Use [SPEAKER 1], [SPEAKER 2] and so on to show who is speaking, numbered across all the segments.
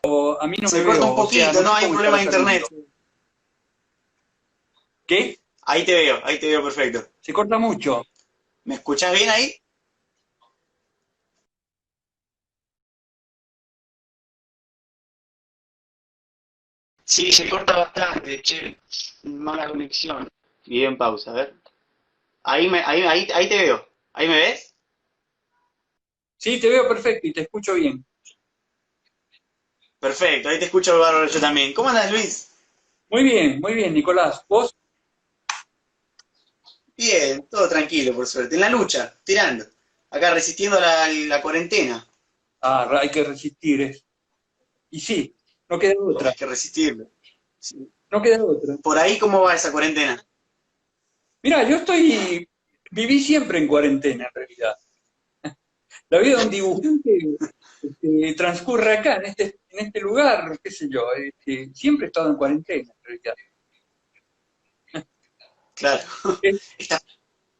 [SPEAKER 1] A mí no me
[SPEAKER 2] Se corta un
[SPEAKER 1] veo, o sea,
[SPEAKER 2] poquito,
[SPEAKER 1] no
[SPEAKER 2] no
[SPEAKER 1] sé
[SPEAKER 2] hay un
[SPEAKER 1] cómo
[SPEAKER 2] problema
[SPEAKER 1] estará
[SPEAKER 2] de internet.
[SPEAKER 1] saliendo. ¿Qué?
[SPEAKER 2] Ahí te veo perfecto.
[SPEAKER 1] ¿Se corta mucho?
[SPEAKER 2] ¿Me escuchás bien ahí? Sí, se corta bastante, che. Mala conexión. Video en pausa, a ver. Ahí te veo. ¿Ahí me ves?
[SPEAKER 1] Sí, te veo perfecto y te escucho bien.
[SPEAKER 2] Perfecto, ahí te escucho bárbaro yo también. ¿Cómo andas, Luis?
[SPEAKER 1] Muy bien, Nicolás. ¿Vos?
[SPEAKER 2] Bien, todo tranquilo, por suerte. En la lucha, tirando. Acá resistiendo la cuarentena.
[SPEAKER 1] Ah, hay que resistir. Y sí, no queda otra.
[SPEAKER 2] Hay que resistirlo. Sí.
[SPEAKER 1] No queda otra.
[SPEAKER 2] Por ahí, ¿cómo va esa cuarentena?
[SPEAKER 1] Mirá, viví siempre en cuarentena en realidad. La vida de un dibujante transcurre acá, en este lugar, qué sé yo. Siempre he estado en cuarentena en realidad.
[SPEAKER 2] Claro.
[SPEAKER 1] Eh,
[SPEAKER 2] ¿Estás,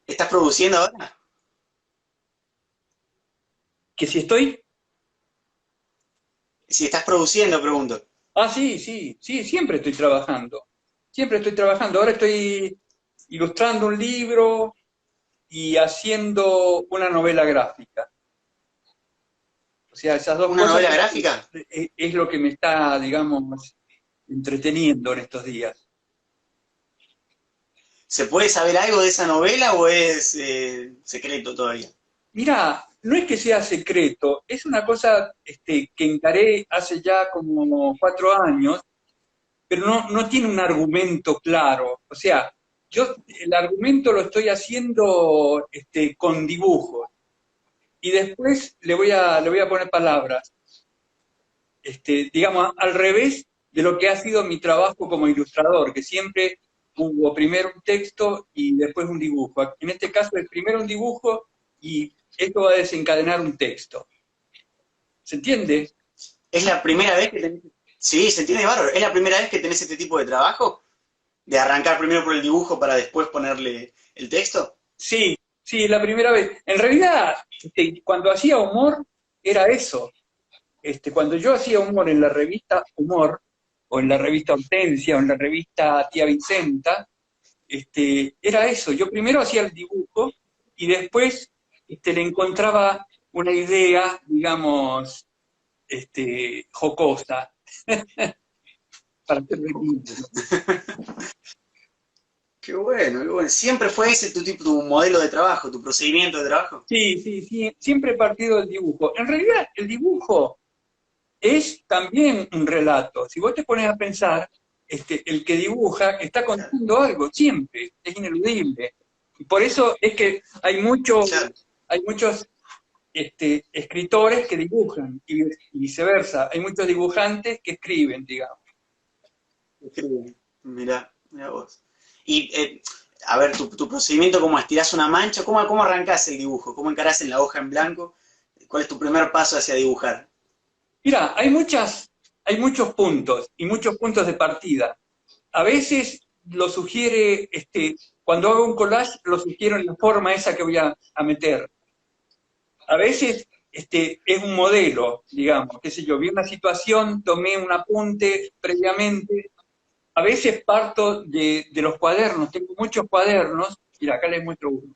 [SPEAKER 2] estás produciendo ahora?
[SPEAKER 1] ¿Que si estoy?
[SPEAKER 2] Si estás produciendo, pregunto.
[SPEAKER 1] Ah, sí, siempre estoy trabajando. Siempre estoy trabajando. Ahora estoy ilustrando un libro y haciendo una novela gráfica. O sea, esas dos
[SPEAKER 2] ¿Una
[SPEAKER 1] cosas
[SPEAKER 2] novela gráfica?
[SPEAKER 1] es lo que me está, digamos, entreteniendo en estos días.
[SPEAKER 2] ¿Se puede saber algo de esa novela o es secreto todavía?
[SPEAKER 1] Mira, no es que sea secreto, es una cosa que encaré hace ya como 4 años, pero no tiene un argumento claro. O sea, yo el argumento lo estoy haciendo con dibujos y después le voy a poner palabras. Digamos, al revés de lo que ha sido mi trabajo como ilustrador, que siempre hubo primero un texto y después un dibujo. En este caso es primero un dibujo y esto va a desencadenar un texto. ¿Se entiende?
[SPEAKER 2] ¿Es la primera vez que tenés... Sí, se entiende bárbaro. ¿Es la primera vez que tenés este tipo de trabajo? ¿De arrancar primero por el dibujo para después ponerle el texto?
[SPEAKER 1] Sí, la primera vez. En realidad, cuando hacía humor, era eso. Cuando yo hacía humor en la revista Humor, o en la revista Hortensia, o en la revista Tía Vicenta, era eso. Yo primero hacía el dibujo y después le encontraba una idea, digamos, jocosa, para hacer reír.
[SPEAKER 2] Qué bueno, qué bueno. ¿Siempre fue ese tu modelo de trabajo, tu procedimiento de trabajo?
[SPEAKER 1] Sí, siempre he partido del dibujo. En realidad, el dibujo es también un relato. Si vos te pones a pensar, el que dibuja está
[SPEAKER 2] Claro,
[SPEAKER 1] contando algo, siempre, es ineludible. Y por eso es que
[SPEAKER 2] claro.
[SPEAKER 1] hay muchos escritores que dibujan y viceversa. Hay muchos dibujantes que escriben, digamos.
[SPEAKER 2] Escribe. Mirá vos. Y, a ver, tu procedimiento, ¿cómo estirás una mancha? ¿Cómo arrancás el dibujo? ¿Cómo encarás en la hoja en blanco? ¿Cuál es tu primer paso hacia dibujar?
[SPEAKER 1] Mira, hay muchos puntos y muchos puntos de partida. A veces lo sugiere, cuando hago un collage, lo sugiero en la forma esa que voy a meter. A veces es un modelo, digamos, qué sé yo, vi una situación, tomé un apunte previamente. A veces parto de los cuadernos, tengo muchos cuadernos, mira, acá les muestro uno.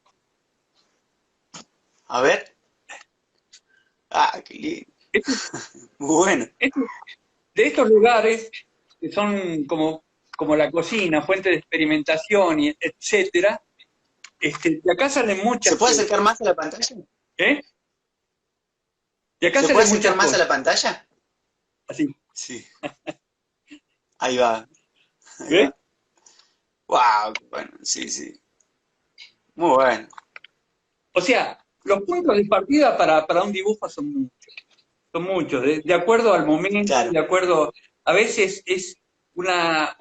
[SPEAKER 2] A ver. Ah, qué lindo.
[SPEAKER 1] Este-
[SPEAKER 2] Muy bueno.
[SPEAKER 1] este- de estos lugares que son como la cocina, fuente de experimentación, y etcétera, de acá salen muchas
[SPEAKER 2] ¿Se puede
[SPEAKER 1] cosas,
[SPEAKER 2] acercar más a la pantalla?
[SPEAKER 1] ¿eh? De acá
[SPEAKER 2] ¿Se puede
[SPEAKER 1] salen
[SPEAKER 2] acercar
[SPEAKER 1] muchas
[SPEAKER 2] más a la
[SPEAKER 1] cosas,
[SPEAKER 2] pantalla?
[SPEAKER 1] así,
[SPEAKER 2] Sí. Ahí va, ahí
[SPEAKER 1] ¿ves?
[SPEAKER 2] va. Wow, bueno, sí, sí. Muy bueno.
[SPEAKER 1] O sea, los puntos de partida para un dibujo son muchos, de acuerdo al momento,
[SPEAKER 2] Claro.
[SPEAKER 1] de acuerdo, a veces es una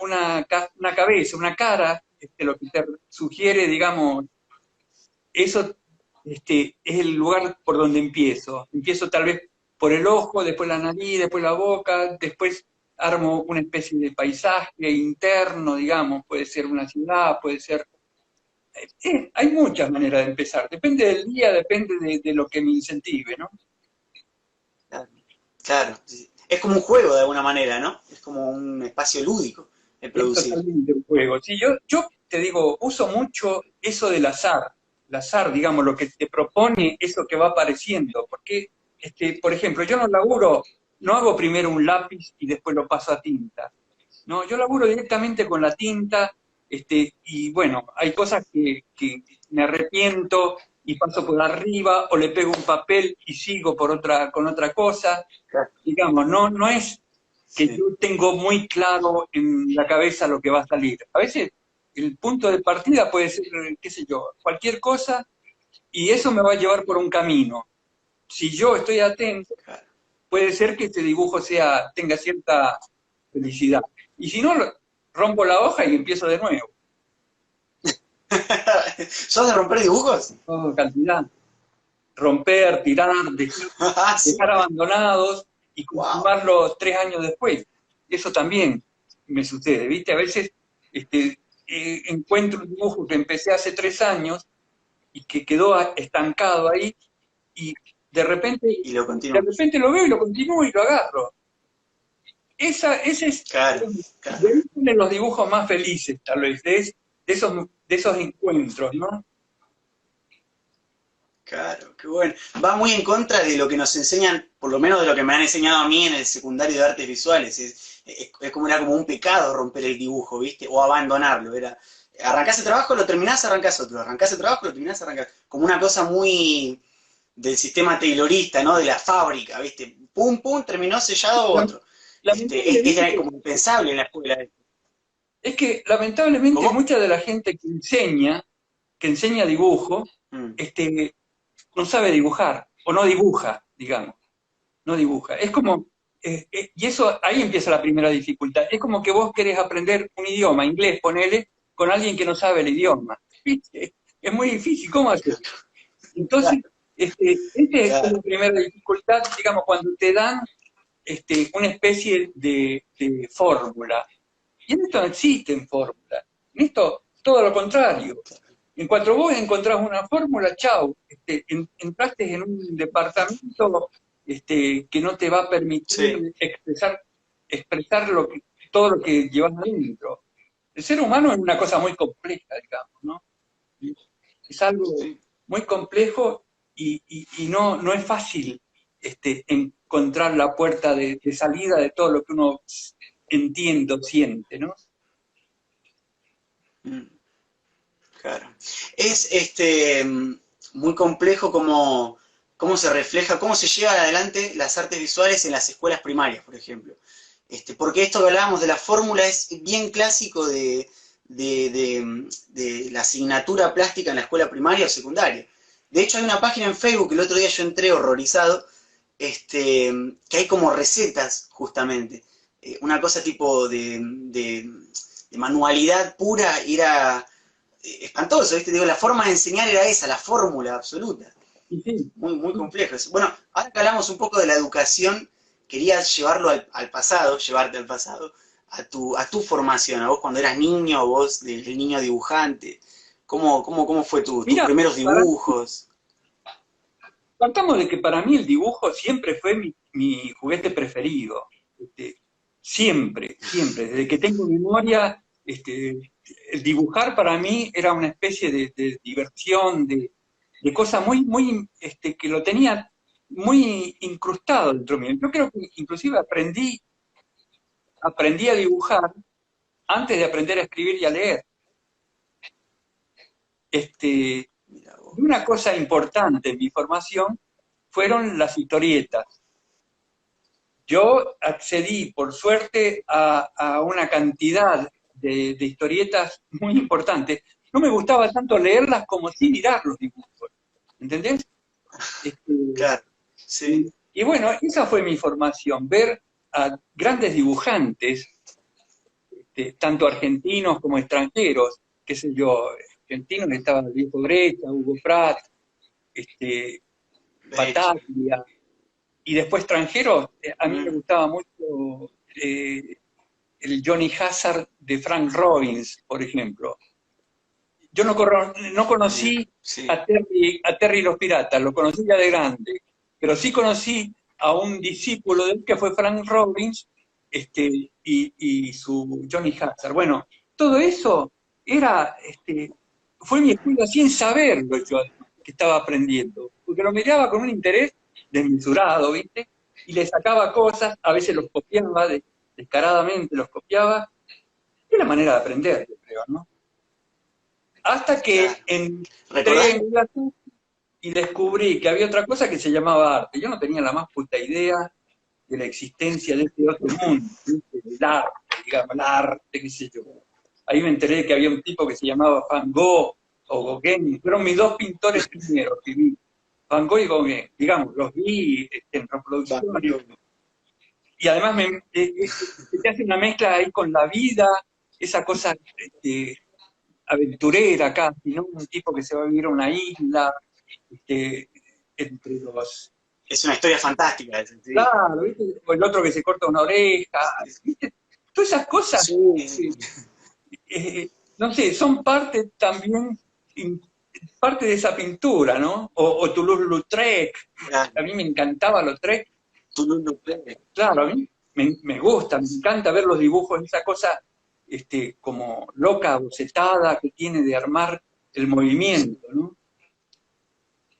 [SPEAKER 1] cabeza, una cara, lo que te sugiere, digamos, eso es el lugar por donde empiezo. Empiezo tal vez por el ojo, después la nariz, después la boca, después armo una especie de paisaje interno, digamos, puede ser una ciudad, puede ser... hay muchas maneras de empezar, depende del día, depende de lo que me incentive, ¿no?
[SPEAKER 2] Claro. Claro, sí. es como un juego de alguna manera, ¿no? Es como un espacio lúdico el
[SPEAKER 1] Es
[SPEAKER 2] producir.
[SPEAKER 1] totalmente un juego. Sí, yo te digo, uso mucho eso del azar. El azar, digamos, lo que te propone, eso que va apareciendo. Porque, por ejemplo, yo no laburo, no hago primero un lápiz y después lo paso a tinta. No, yo laburo directamente con la tinta, y bueno, hay cosas que me arrepiento y paso por arriba, o le pego un papel y sigo con otra cosa.
[SPEAKER 2] Claro.
[SPEAKER 1] Digamos, no es que
[SPEAKER 2] Sí.
[SPEAKER 1] yo tengo muy claro en la cabeza lo que va a salir. A veces el punto de partida puede ser, qué sé yo, cualquier cosa, y eso me va a llevar por un camino. Si yo estoy atento,
[SPEAKER 2] Claro.
[SPEAKER 1] puede ser que este dibujo tenga cierta felicidad. Y si no, rompo la hoja y empiezo de nuevo.
[SPEAKER 2] ¿Sos de romper dibujos?
[SPEAKER 1] Todo cantidad. Romper, tirar,
[SPEAKER 2] Ah, sí.
[SPEAKER 1] dejar abandonados y
[SPEAKER 2] Wow.
[SPEAKER 1] continuarlos 3 años después. Eso también me sucede, ¿viste? A veces encuentro un dibujo que empecé hace 3 años y que quedó estancado ahí, y de repente,
[SPEAKER 2] Y lo
[SPEAKER 1] de
[SPEAKER 2] continúo.
[SPEAKER 1] repente lo veo y lo continúo y lo agarro. Ese es,
[SPEAKER 2] Claro,
[SPEAKER 1] de
[SPEAKER 2] claro.
[SPEAKER 1] ahí vienen los dibujos más felices, tal vez, de esos encuentros, ¿no?
[SPEAKER 2] Claro, qué bueno. Va muy en contra de lo que nos enseñan, por lo menos de lo que me han enseñado a mí en el secundario de artes visuales. Era como un pecado romper el dibujo, ¿viste? O abandonarlo. Arrancás el trabajo, lo terminás, arrancás otro. Arrancás el trabajo, lo terminás, arrancás. Como una cosa muy del sistema taylorista, ¿no? De la fábrica, ¿viste? Pum, pum, terminó sellado otro. Es
[SPEAKER 1] Lamentablemente,
[SPEAKER 2] como impensable en la escuela.
[SPEAKER 1] es que lamentablemente
[SPEAKER 2] ¿Cómo?
[SPEAKER 1] mucha de la gente que enseña dibujo,
[SPEAKER 2] Mm,
[SPEAKER 1] este, no sabe dibujar, o no dibuja, digamos, no dibuja. Es como, y eso, ahí empieza la primera dificultad. Es como que vos querés aprender un idioma, inglés, ponele, con alguien que no sabe el idioma. ¿Viste? Es muy difícil, ¿cómo haces? Entonces,
[SPEAKER 2] claro,
[SPEAKER 1] esta es la
[SPEAKER 2] claro.
[SPEAKER 1] primera dificultad, digamos, cuando te dan una especie de fórmula. Y en esto no existen fórmulas. En esto, todo lo contrario. En cuanto vos encontrás una fórmula, chau, entraste en un departamento que no te va a
[SPEAKER 2] Sí.
[SPEAKER 1] permitir expresar todo lo que llevas adentro. El ser humano es una cosa muy compleja, digamos, ¿no? Es algo
[SPEAKER 2] Sí.
[SPEAKER 1] muy complejo, y no es fácil encontrar la puerta de salida de todo lo que uno entiende o siente, ¿no?
[SPEAKER 2] Mm. Claro. Es muy complejo cómo se refleja, cómo se llevan adelante las artes visuales en las escuelas primarias, por ejemplo. Porque esto que hablábamos de la fórmula es bien clásico de la asignatura plástica en la escuela primaria o secundaria. De hecho, hay una página en Facebook, el otro día yo entré horrorizado, que hay como recetas, justamente. Una cosa tipo de manualidad pura, era espantoso, ¿viste? Digo, la forma de enseñar era esa, la fórmula absoluta.
[SPEAKER 1] Y sí,
[SPEAKER 2] Muy, muy complejo eso. Bueno, ahora que hablamos un poco de la educación, quería llevarlo al pasado, llevarte al pasado, a tu formación, a vos cuando eras niño, vos del niño dibujante. ¿Cómo fue tus
[SPEAKER 1] mira,
[SPEAKER 2] primeros dibujos?
[SPEAKER 1] contamos de que para mí el dibujo siempre fue mi juguete preferido. Este, siempre, siempre. Desde que tengo memoria, el dibujar para mí era una especie de diversión, de cosa muy, muy, que lo tenía muy incrustado dentro mío. Yo creo que inclusive aprendí a dibujar antes de aprender a escribir y a leer. Este,
[SPEAKER 2] Mira
[SPEAKER 1] y una
[SPEAKER 2] vos.
[SPEAKER 1] cosa importante en mi formación fueron las historietas. Yo accedí, por suerte, a una cantidad de historietas muy importantes. No me gustaba tanto leerlas como sí mirar los dibujos, ¿entendés? Este,
[SPEAKER 2] Claro, sí.
[SPEAKER 1] y bueno, esa fue mi formación, ver a grandes dibujantes, tanto argentinos como extranjeros, qué sé yo, argentinos estaba el Viejo Grecia, Hugo Pratt, este,
[SPEAKER 2] Bello.
[SPEAKER 1] Bataglia, y después extranjeros, a mí me
[SPEAKER 2] Mm,
[SPEAKER 1] gustaba mucho el Johnny Hazard de Frank Robbins, por ejemplo. Yo no
[SPEAKER 2] mira,
[SPEAKER 1] conocí
[SPEAKER 2] sí.
[SPEAKER 1] a Terry y los Piratas, lo conocí ya de grande, pero sí conocí a un discípulo de él que fue Frank Robbins, y su Johnny Hazard. Bueno, todo eso era, fue mi estudio sin saberlo yo, que estaba aprendiendo, porque lo miraba con un interés desmesurado, ¿viste? Y le sacaba cosas, a veces los copiaba, descaradamente los copiaba. Es la manera de aprender, yo creo, ¿no? Hasta que
[SPEAKER 2] Claro.
[SPEAKER 1] entré en clase y descubrí que había otra cosa que se llamaba arte. Yo no tenía la más puta idea de la existencia de este otro mundo, ¿viste? Del arte, digamos, el arte, qué sé yo. Ahí me enteré de que había un tipo que se llamaba Van Gogh o Gauguin. Fueron mis dos pintores primeros que vi, Van Gogh y Gauguin. Digamos, los vi en reproducciones. Y además te hace una mezcla ahí con la vida, esa cosa aventurera casi, ¿no? Un tipo que se va a vivir a una isla, entre los...
[SPEAKER 2] Es una historia fantástica. Sí.
[SPEAKER 1] Claro, ¿viste? O el otro que se corta una oreja, ¿viste? Todas esas cosas,
[SPEAKER 2] Sí.
[SPEAKER 1] no sé, son parte también, parte de esa pintura, ¿no? O Toulouse-Lautrec,
[SPEAKER 2] Claro.
[SPEAKER 1] a mí me encantaba Lautrec.
[SPEAKER 2] Toulouse-Lautrec.
[SPEAKER 1] Claro, a mí me gusta, me encanta ver los dibujos, esa cosa como loca, bocetada que tiene de armar el movimiento, ¿no?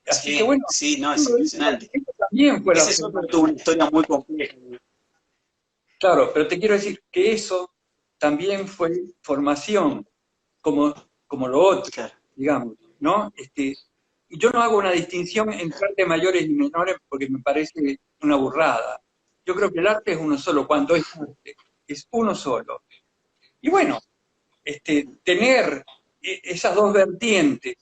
[SPEAKER 1] Así
[SPEAKER 2] Sí,
[SPEAKER 1] que bueno,
[SPEAKER 2] sí, no, es impresionante.
[SPEAKER 1] eso también fue
[SPEAKER 2] Ese es una historia muy compleja.
[SPEAKER 1] Claro, pero te quiero decir que eso también fue formación, como lo otro,
[SPEAKER 2] Claro.
[SPEAKER 1] digamos, ¿no? Y yo no hago una distinción entre arte mayores y menores porque me parece una burrada. Yo creo que el arte es uno solo, cuando es arte, es uno solo. Y bueno, tener esas dos vertientes,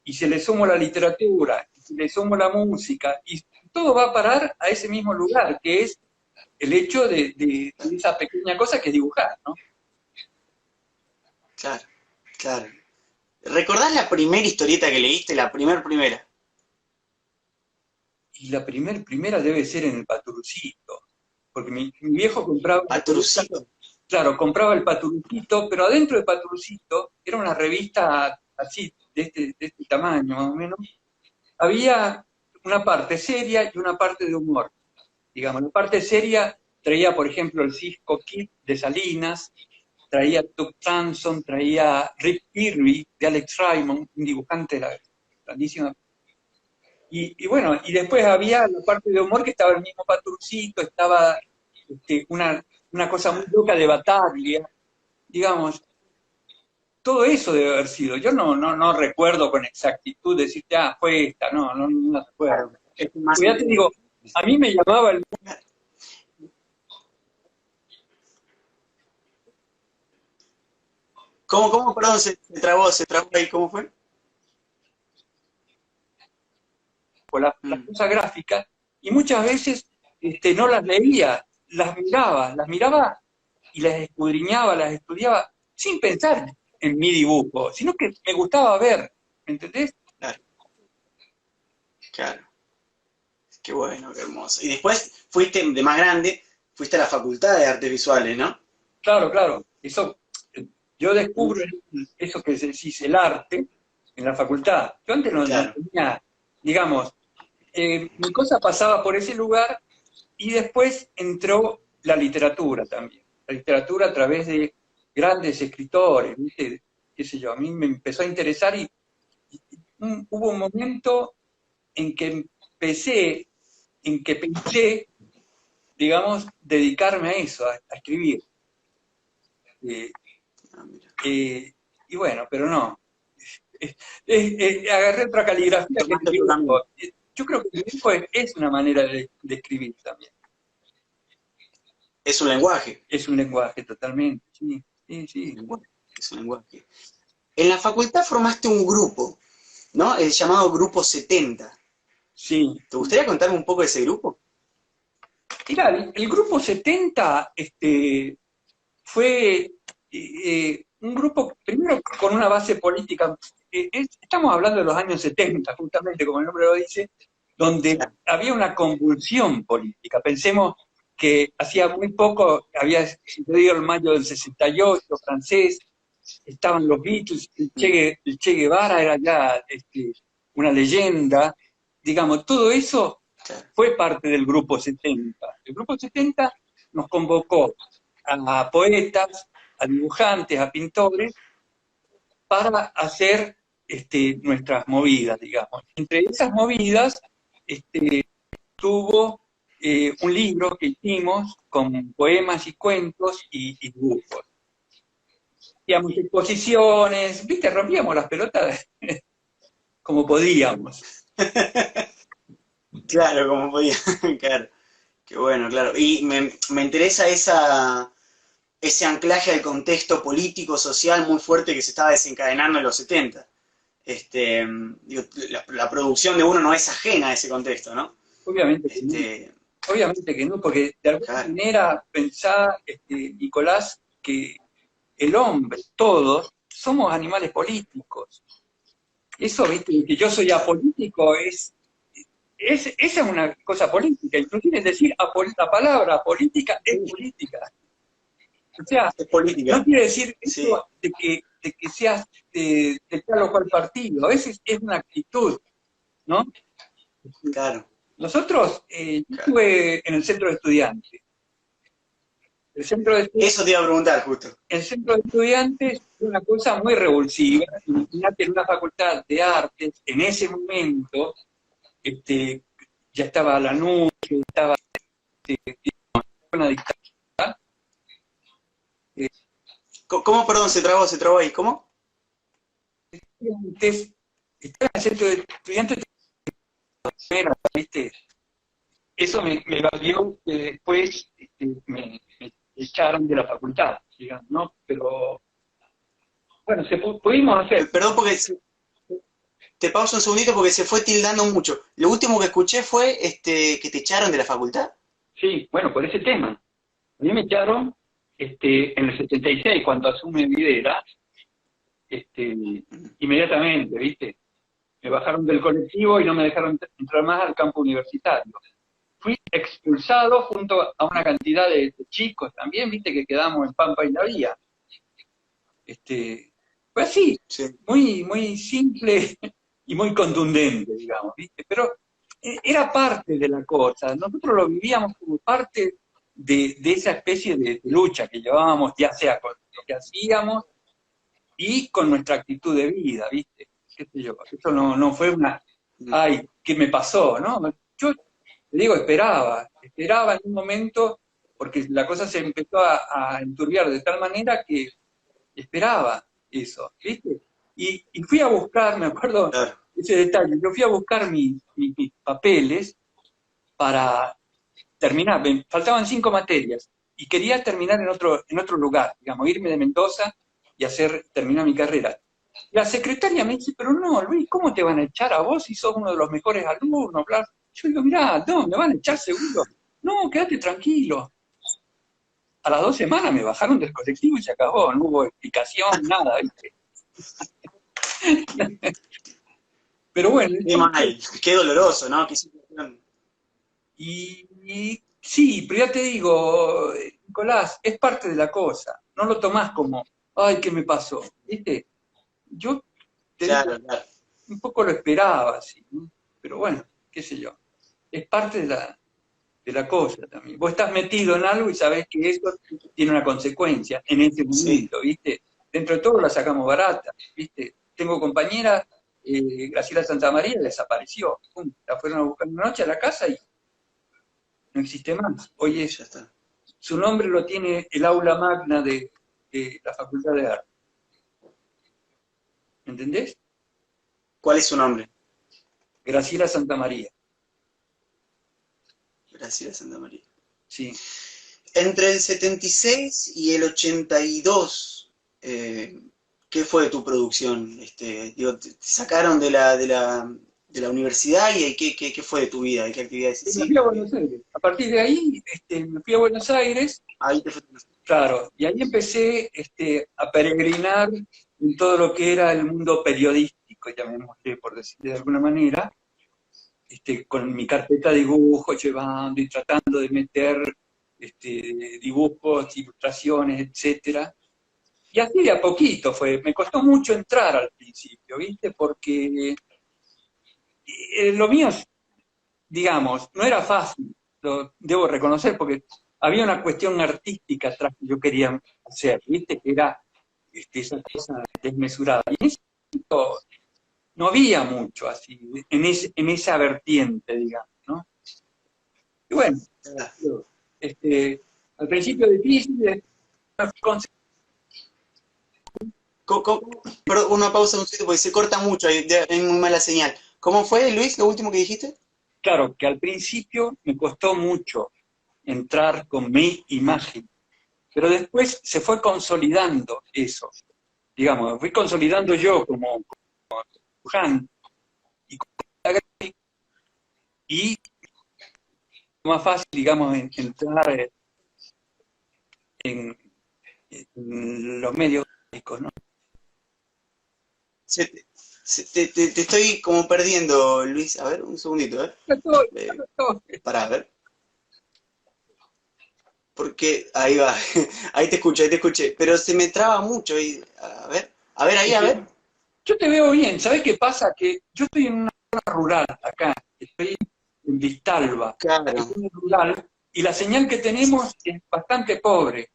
[SPEAKER 1] y se le sumo la literatura, y se le sumo la música, y todo va a parar a ese mismo lugar, que es el hecho de esa pequeña cosa que es dibujar, ¿no?
[SPEAKER 2] Claro, claro. ¿Recordás la primera historieta que leíste, la primera?
[SPEAKER 1] Y la primera debe ser en el Paturucito, porque mi viejo compraba,
[SPEAKER 2] Patrucito.
[SPEAKER 1] claro, compraba el Paturucito, pero adentro del Paturucito era una revista así, de este tamaño más o menos, había una parte seria y una parte de humor. Digamos, la parte seria traía, por ejemplo, el Cisco Kid de Salinas, traía Tuck Transon, traía Rick Kirby de Alex Raymond, un dibujante de la grandísima. Y bueno, y después había la parte de humor que estaba el mismo Paturcito, estaba una cosa muy loca de Bataglia, digamos, todo eso debe haber sido. Yo no recuerdo con exactitud decirte, fue esta, no recuerdo.
[SPEAKER 2] Es más.
[SPEAKER 1] Pues ya te digo, a mí me llamaba el...
[SPEAKER 2] ¿Cómo, perdón, se trabó ahí, ¿cómo fue?
[SPEAKER 1] las cosas gráficas, y muchas veces no las leía, las miraba y las escudriñaba, las estudiaba, sin pensar en mi dibujo, sino que me gustaba ver, ¿me entendés?
[SPEAKER 2] Claro. Qué bueno, qué hermoso. Y después fuiste, de más grande, fuiste a la Facultad de Artes Visuales, ¿no?
[SPEAKER 1] Claro, eso, yo descubro eso que decís, el arte, en la facultad. Yo antes no tenía, digamos, mi cosa pasaba por ese lugar y después entró la literatura también. La literatura a través de grandes escritores, ¿viste? Qué sé yo, a mí me empezó a interesar y hubo un momento en que pensé, digamos, dedicarme a eso, a escribir. Y bueno, pero no. Agarré otra caligrafía que el dibujo. Yo creo que el dibujo es una manera de escribir también.
[SPEAKER 2] Es un lenguaje.
[SPEAKER 1] Es un lenguaje totalmente, sí.
[SPEAKER 2] Es un lenguaje. En la facultad formaste un grupo, ¿no? El llamado Grupo 70.
[SPEAKER 1] Sí.
[SPEAKER 2] ¿Te gustaría contarme un poco de ese grupo?
[SPEAKER 1] Mirá, el Grupo 70 fue un grupo, primero con una base política, estamos hablando de los años 70, justamente como el nombre lo dice, donde había una convulsión política. Pensemos que hacía muy poco había sucedido el mayo del 68 francés, estaban los Beatles, el Che Guevara era ya una leyenda, digamos, todo eso fue parte del Grupo 70. El Grupo 70 nos convocó a poetas, a dibujantes, a pintores, para hacer nuestras movidas, digamos. Entre esas movidas tuvo un libro que hicimos con poemas y cuentos y dibujos. Hacíamos exposiciones, ¿viste? Rompíamos las pelotas como podíamos.
[SPEAKER 2] Claro, como podía, claro. Qué bueno, claro. Y me interesa ese anclaje al contexto político, social muy fuerte que se estaba desencadenando en los 70. Digo, la producción de uno no es ajena a ese contexto, ¿no?
[SPEAKER 1] Obviamente que no. Obviamente que no, porque de alguna manera pensá, Nicolás, que el hombre, todos, somos animales políticos. Eso, viste, que yo soy apolítico, esa es una cosa política. Inclusive decir la palabra política es política. O sea,
[SPEAKER 2] es política.
[SPEAKER 1] No quiere decir eso de que seas de tal o cual partido. A veces es una actitud, ¿no?
[SPEAKER 2] Claro.
[SPEAKER 1] Nosotros, yo estuve en el centro de estudiantes.
[SPEAKER 2] Eso te iba a preguntar, justo.
[SPEAKER 1] El centro de estudiantes es una cosa muy revulsiva. Imagínate, en una facultad de artes, en ese momento, ya estaba la nube, estaba una dictadura.
[SPEAKER 2] ¿Cómo, perdón, se trabó ahí? ¿Cómo?
[SPEAKER 1] Estaba en el centro de estudiantes, ¿viste? Eso me valió que después me echaron de la facultad, digamos, ¿no? Pero, bueno, pudimos hacer.
[SPEAKER 2] Perdón, porque te pauso un segundito porque se fue tildando mucho. Lo último que escuché fue que te echaron de la facultad.
[SPEAKER 1] Sí, bueno, por ese tema. A mí me echaron en el 76, cuando asume Videla, inmediatamente, ¿viste? Me bajaron del colectivo y no me dejaron entrar más al campo universitario. Fui expulsado junto a una cantidad de chicos también, ¿viste? Que quedamos en Pampa y la Vía. Fue así, muy, muy simple y muy contundente, digamos, ¿viste? Pero era parte de la cosa. Nosotros lo vivíamos como parte de esa especie de lucha que llevábamos, ya sea con lo que hacíamos y con nuestra actitud de vida, ¿viste? ¿Qué sé yo? Eso no fue una, ay, ¿qué me pasó? ¿No? Yo, te digo, esperaba en un momento, porque la cosa se empezó a enturbiar de tal manera que esperaba eso, ¿viste? Y fui a buscar, me acuerdo ese detalle, yo fui a buscar mis papeles para terminar, me faltaban 5 materias, y quería terminar en otro lugar, digamos, irme de Mendoza y terminar mi carrera. La secretaria me dice, pero no, Luis, ¿cómo te van a echar a vos si sos uno de los mejores alumnos? Bla? Yo digo, mirá, no, me van a echar seguro. No, quédate tranquilo. A las 2 semanas me bajaron del colectivo y se acabó, no hubo explicación, nada, ¿viste? Pero bueno.
[SPEAKER 2] Qué mal, qué doloroso, ¿no?
[SPEAKER 1] Y sí, pero ya te digo, Nicolás, es parte de la cosa. No lo tomás como, ay, ¿qué me pasó? ¿Viste? Yo
[SPEAKER 2] claro.
[SPEAKER 1] Un poco lo esperaba, sí, ¿no? Pero bueno, qué sé yo. Es parte de la cosa también. Vos estás metido en algo y sabés que eso tiene una consecuencia en ese momento, ¿viste? Dentro de todo la sacamos barata, ¿viste? Tengo compañera, Graciela Santamaría, desapareció. Pum, la fueron a buscar una noche a la casa y no existe más. Hoy
[SPEAKER 2] ya está.
[SPEAKER 1] Su nombre lo tiene el aula magna de la Facultad de Arte. ¿Entendés?
[SPEAKER 2] ¿Cuál es su nombre?
[SPEAKER 1] Graciela Santamaría.
[SPEAKER 2] Graciela Santamaría.
[SPEAKER 1] Sí.
[SPEAKER 2] Entre el 76 y el 82, ¿qué fue de tu producción? Digo, te sacaron de la universidad y ¿qué fue de tu vida? ¿Qué actividades hiciste?
[SPEAKER 1] Me fui a Buenos Aires. A partir de ahí me fui a Buenos Aires.
[SPEAKER 2] Ahí te fue.
[SPEAKER 1] Claro, y ahí empecé a peregrinar en todo lo que era el mundo periodístico, llamémosle por decirlo de alguna manera, con mi carpeta de dibujos, llevando y tratando de meter dibujos, ilustraciones, etcétera. Y así de a poquito fue. Me costó mucho entrar al principio, ¿viste? Porque lo mío digamos, no era fácil, lo debo reconocer, porque había una cuestión artística atrás que yo quería hacer, ¿viste? Que era esa cosa desmesurada. Y en ese momento no había mucho así, en esa vertiente, digamos, ¿no? Y bueno, al principio difícil,
[SPEAKER 2] Perdón, una pausa un segundo porque se corta mucho, hay muy mala señal. ¿Cómo fue, Luis, lo último que dijiste?
[SPEAKER 1] claro, que al principio me costó mucho entrar con mi imagen, pero después se fue consolidando eso, digamos, me fui consolidando yo como dibujante y más fácil, digamos, entrar en, en los medios públicos, ¿no?
[SPEAKER 2] Te estoy como perdiendo, Luis. A ver, un segundito, ¿eh? Para ver. Porque ahí va, ahí te escuché, pero se me traba mucho y ahí, a ver.
[SPEAKER 1] Yo te veo bien, ¿sabés qué pasa? Que yo estoy en una zona rural acá, estoy en Vistalba,
[SPEAKER 2] Claro.
[SPEAKER 1] es una rural, y la señal que tenemos es bastante pobre.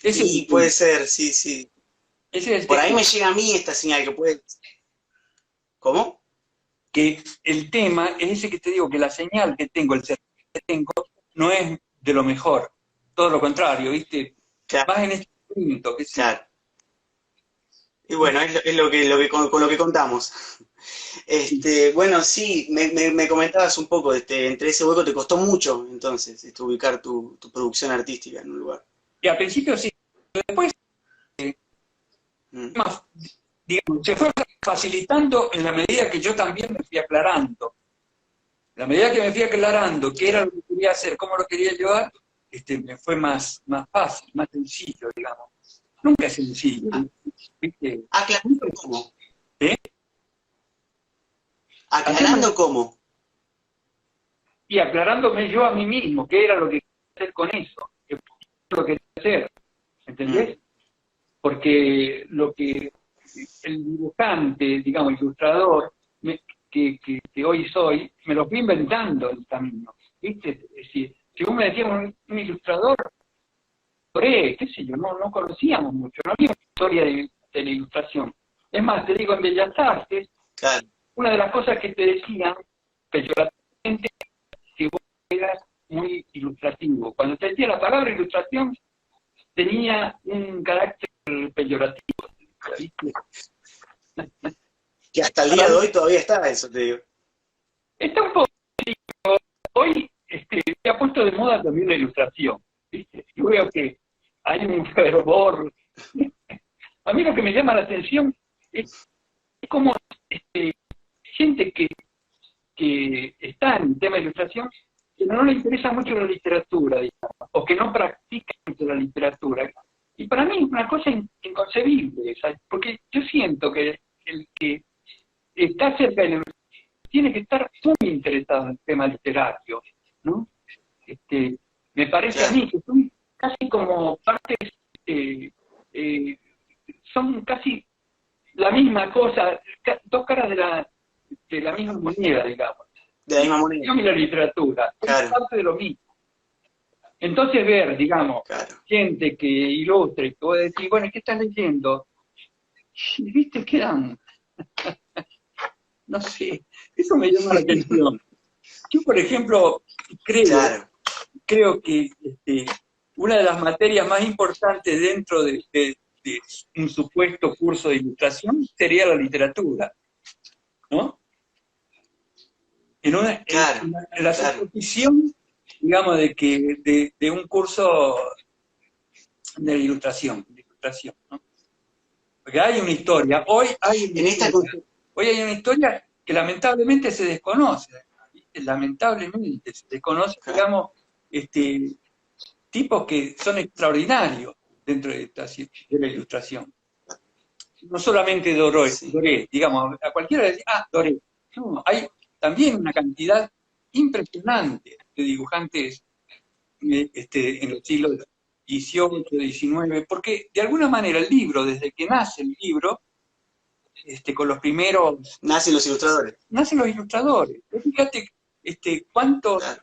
[SPEAKER 2] Y puede ser, sí, sí.
[SPEAKER 1] Ese es el
[SPEAKER 2] Por ahí
[SPEAKER 1] tema.
[SPEAKER 2] me llega a mí esta señal que puede... ¿Cómo?
[SPEAKER 1] Que el tema es ese que te digo, que la señal que tengo, el servicio que tengo, no es de lo mejor. Todo lo contrario, ¿viste?
[SPEAKER 2] Claro,
[SPEAKER 1] Más en este momento, que sí.
[SPEAKER 2] claro. Y bueno, es con lo que contamos. Bueno, sí, me comentabas un poco, entre ese hueco te costó mucho, entonces, ubicar tu producción artística en un lugar.
[SPEAKER 1] Y al principio sí, después
[SPEAKER 2] Mm.
[SPEAKER 1] más, digamos, se fue facilitando en la medida que yo también me fui aclarando. En la medida que me fui aclarando qué era lo que quería hacer, cómo lo quería llevar, me fue más fácil, más sencillo, digamos. Nunca es sencillo, ¿viste?
[SPEAKER 2] Aclarando cómo.
[SPEAKER 1] ¿Eh?
[SPEAKER 2] Aclarando cómo.
[SPEAKER 1] Y aclarándome yo a mí mismo qué era lo que quería hacer con eso, qué era lo que quería hacer, ¿entendés? Porque lo que el dibujante, digamos, ilustrador, que hoy soy, me lo fui inventando en el camino, ¿viste? Es decir, si vos me decías un ilustrador, qué sé yo, no conocíamos mucho, no había una historia de la ilustración. Es más, te digo, en Bellas Artes,
[SPEAKER 2] Claro.
[SPEAKER 1] una de las cosas que te decían, peyorativamente, que vos eras muy ilustrativo. Cuando te decía la palabra ilustración, tenía un carácter peyorativo, ¿viste?
[SPEAKER 2] Que hasta el día de hoy todavía está eso, te digo.
[SPEAKER 1] Está un poco, hoy se ha puesto de moda también la ilustración, ¿viste? Yo veo que hay un fervor. A mí lo que me llama la atención es cómo gente que está en el tema de ilustración, que no le interesa mucho la literatura, digamos, o que no practica mucho la literatura. Y para mí es una cosa inconcebible, ¿sabes? Porque yo siento que el que está cerca de la ilustración tiene que estar muy interesado en el tema literario, ¿no? Me parece a mí que son casi como partes, son casi la misma cosa, dos caras de la misma moneda, digamos.
[SPEAKER 2] De la misma moneda.
[SPEAKER 1] Y la literatura,
[SPEAKER 2] Claro.
[SPEAKER 1] es parte de lo mismo. Entonces ver, digamos,
[SPEAKER 2] Claro.
[SPEAKER 1] gente que ilustre, que vos decís, bueno, ¿qué estás leyendo? Y viste, quedan, no sé, eso me llama la atención. Yo, por ejemplo, creo que una de las materias más importantes dentro de un supuesto curso de ilustración sería la literatura, ¿no? En la suposición, digamos, de un curso de ilustración, ¿no? Porque hay una historia, hoy hay una historia que lamentablemente se desconoce, ¿viste? Lamentablemente se desconoce, digamos, tipos que son extraordinarios dentro de la ilustración. No solamente Doré, digamos, a cualquiera le dice, Doré. No, hay también una cantidad impresionante de dibujantes en los siglos XVIII, XIX, porque de alguna manera el libro, desde que nace el libro, con los primeros,
[SPEAKER 2] Nacen los ilustradores.
[SPEAKER 1] nacen los ilustradores. Vos fíjate cuántos
[SPEAKER 2] Claro,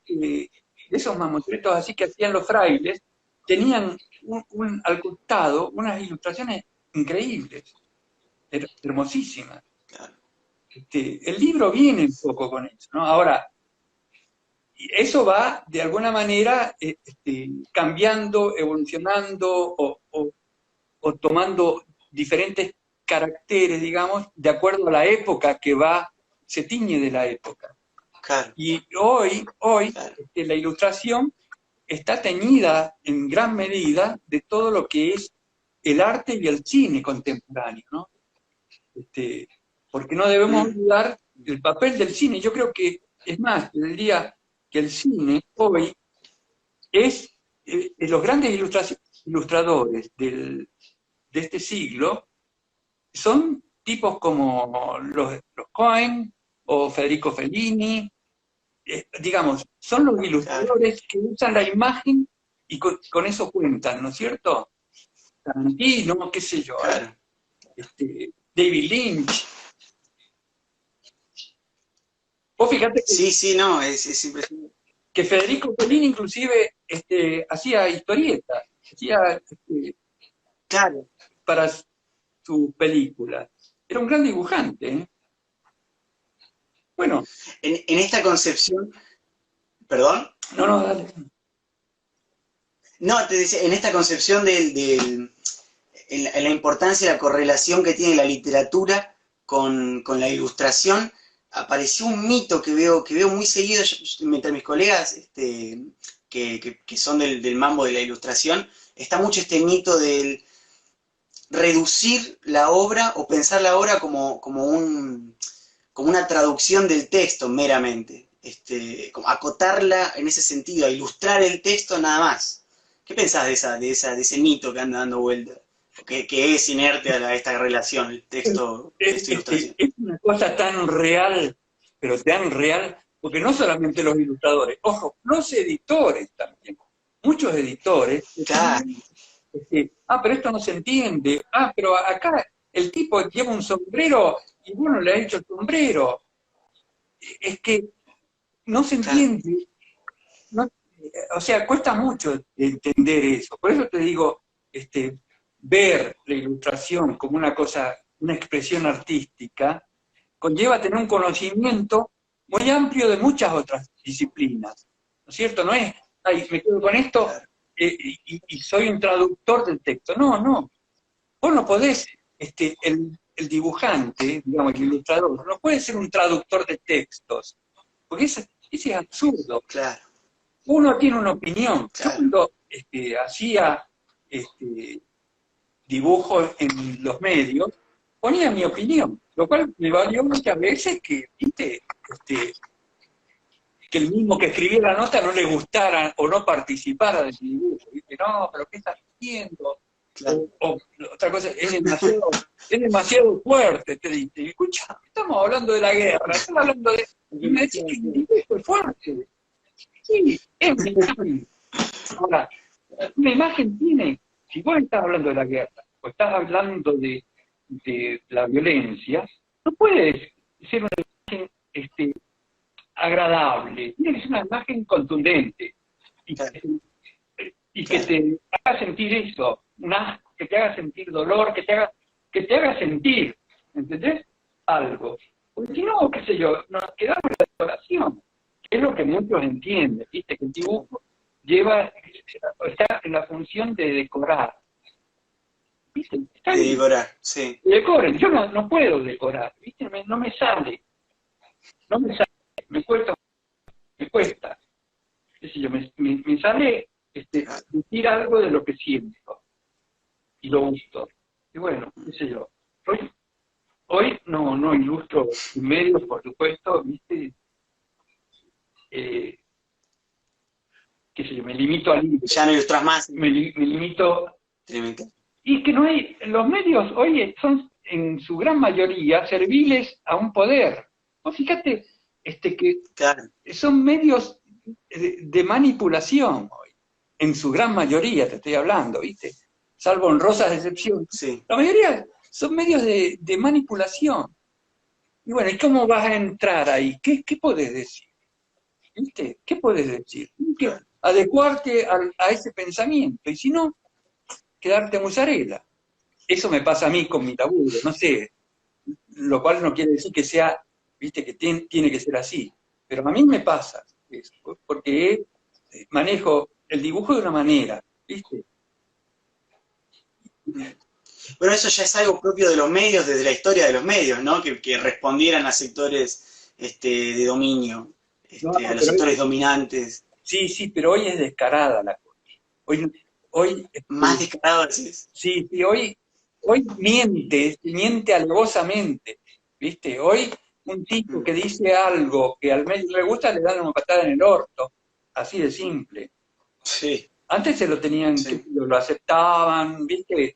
[SPEAKER 1] de esos mamotretos así que hacían los frailes tenían al costado unas ilustraciones increíbles, hermosísimas.
[SPEAKER 2] claro.
[SPEAKER 1] El libro viene un poco con eso, ¿no? Ahora, eso va de alguna manera cambiando, evolucionando o tomando diferentes caracteres, digamos, de acuerdo a la época que se tiñe de la época.
[SPEAKER 2] Claro,
[SPEAKER 1] Y hoy
[SPEAKER 2] claro.
[SPEAKER 1] la ilustración está teñida en gran medida de todo lo que es el arte y el cine contemporáneo, ¿no? Porque no debemos olvidar el papel del cine. Yo creo que, es más, yo diría que el cine hoy es, los grandes ilustradores de este siglo son tipos como los Cohen o Federico Fellini, digamos, son los
[SPEAKER 2] Claro,
[SPEAKER 1] ilustradores que usan la imagen y con eso cuentan, ¿no es cierto? Tarantino, qué sé yo,
[SPEAKER 2] claro.
[SPEAKER 1] David Lynch. Vos fíjate
[SPEAKER 2] Sí, sí, no, es impresionante.
[SPEAKER 1] que Federico Fellini inclusive hacía historietas, hacía
[SPEAKER 2] Claro,
[SPEAKER 1] para sus películas. Era un gran dibujante, ¿eh? Bueno,
[SPEAKER 2] en esta concepción, perdón,
[SPEAKER 1] no, dale.
[SPEAKER 2] no, te decía, en esta concepción en la importancia y la correlación que tiene la literatura con la ilustración, apareció un mito que veo muy seguido entre mis colegas que son del mambo de la ilustración. Está mucho este mito del reducir la obra o pensar la obra como una traducción del texto meramente. Como acotarla en ese sentido, a ilustrar el texto nada más. ¿Qué pensás de ese mito que anda dando vuelta? Que es inerte a esta relación, el texto-ilustración.
[SPEAKER 1] Es una cosa tan real, pero tan real, porque no solamente los ilustradores, ojo, los editores también. Muchos editores
[SPEAKER 2] Claro,
[SPEAKER 1] decían, pero esto no se entiende, pero acá el tipo lleva un sombrero y bueno, le ha hecho el sombrero. Es que no se
[SPEAKER 2] claro,
[SPEAKER 1] entiende, no, o sea, cuesta mucho entender eso. Por eso te digo, ver la ilustración como una cosa, una expresión artística, conlleva tener un conocimiento muy amplio de muchas otras disciplinas, ¿no es cierto? No es, ay, me quedo con esto
[SPEAKER 2] claro,
[SPEAKER 1] y soy un traductor del texto. No, no. Vos no podés, el dibujante, digamos, el ilustrador, no puede ser un traductor de textos, porque ese es absurdo.
[SPEAKER 2] claro,
[SPEAKER 1] Uno tiene una opinión. Yo
[SPEAKER 2] claro,
[SPEAKER 1] cuando hacía dibujos en los medios, ponía mi opinión, lo cual me valió muchas veces que, viste, que el mismo que escribía la nota no le gustara o no participara de mi dibujo. ¿Viste? No, pero ¿qué estás haciendo?
[SPEAKER 2] claro.
[SPEAKER 1] O otra cosa, es demasiado fuerte, te dice. Escucha, estamos hablando de la guerra, estamos hablando de... Y me decís que mi dibujo es fuerte. Sí, es una imagen. Ahora, una imagen tiene, si vos estás hablando de la guerra, o estás hablando de la violencia, no puedes ser una imagen agradable, tiene que ser una imagen contundente y,
[SPEAKER 2] Claro,
[SPEAKER 1] y que
[SPEAKER 2] claro,
[SPEAKER 1] te haga sentir eso, un asco, que te haga sentir dolor, que te haga sentir, ¿entendés? Algo. Porque si no, qué sé yo, nos quedamos en la decoración, que es lo que muchos entienden, ¿viste? Que el dibujo está en la función de decorar. ¿Viste? Está
[SPEAKER 2] de
[SPEAKER 1] bien,
[SPEAKER 2] decorar, sí.
[SPEAKER 1] decoren, yo no puedo decorar, ¿viste? No me sale, me cuesta, qué sé yo, me sale
[SPEAKER 2] Claro.
[SPEAKER 1] decir algo de lo que siento y lo gusto. Y bueno, qué sé yo, hoy no ilustro en medios, por supuesto, ¿viste? Qué sé yo, me limito a libros,
[SPEAKER 2] Ya no ilustras más.
[SPEAKER 1] me limito.
[SPEAKER 2] Tremendo.
[SPEAKER 1] Y que no hay, los medios hoy son en su gran mayoría serviles a un poder. Vos fíjate que
[SPEAKER 2] Claro,
[SPEAKER 1] son medios de manipulación hoy, en su gran mayoría te estoy hablando, ¿viste? Salvo honrosas excepciones.
[SPEAKER 2] sí,
[SPEAKER 1] La mayoría son medios de manipulación. Y bueno, ¿y cómo vas a entrar ahí? ¿Qué podés decir? ¿Viste? ¿Qué podés decir? Tienes que
[SPEAKER 2] Claro.
[SPEAKER 1] adecuarte a ese pensamiento, y si no, quedarte musarela. Eso me pasa a mí con mi laburo, no sé, lo cual no quiere decir que sea, viste, que tiene que ser así, pero a mí me pasa eso, porque manejo el dibujo de una manera, viste.
[SPEAKER 2] Bueno, eso ya es algo propio de los medios, desde la historia de los medios, ¿no? Que respondieran a sectores de dominio,
[SPEAKER 1] No,
[SPEAKER 2] a los
[SPEAKER 1] pero
[SPEAKER 2] sectores dominantes.
[SPEAKER 1] sí, sí, pero hoy es descarada la cosa. Hoy,
[SPEAKER 2] Más descarado decís.
[SPEAKER 1] sí, sí, hoy miente alevosamente, ¿viste? Hoy un tipo que dice algo que al medio le gusta le dan una patada en el orto, así de simple.
[SPEAKER 2] Sí,
[SPEAKER 1] Antes se lo tenían, que
[SPEAKER 2] sí.
[SPEAKER 1] lo aceptaban, ¿viste?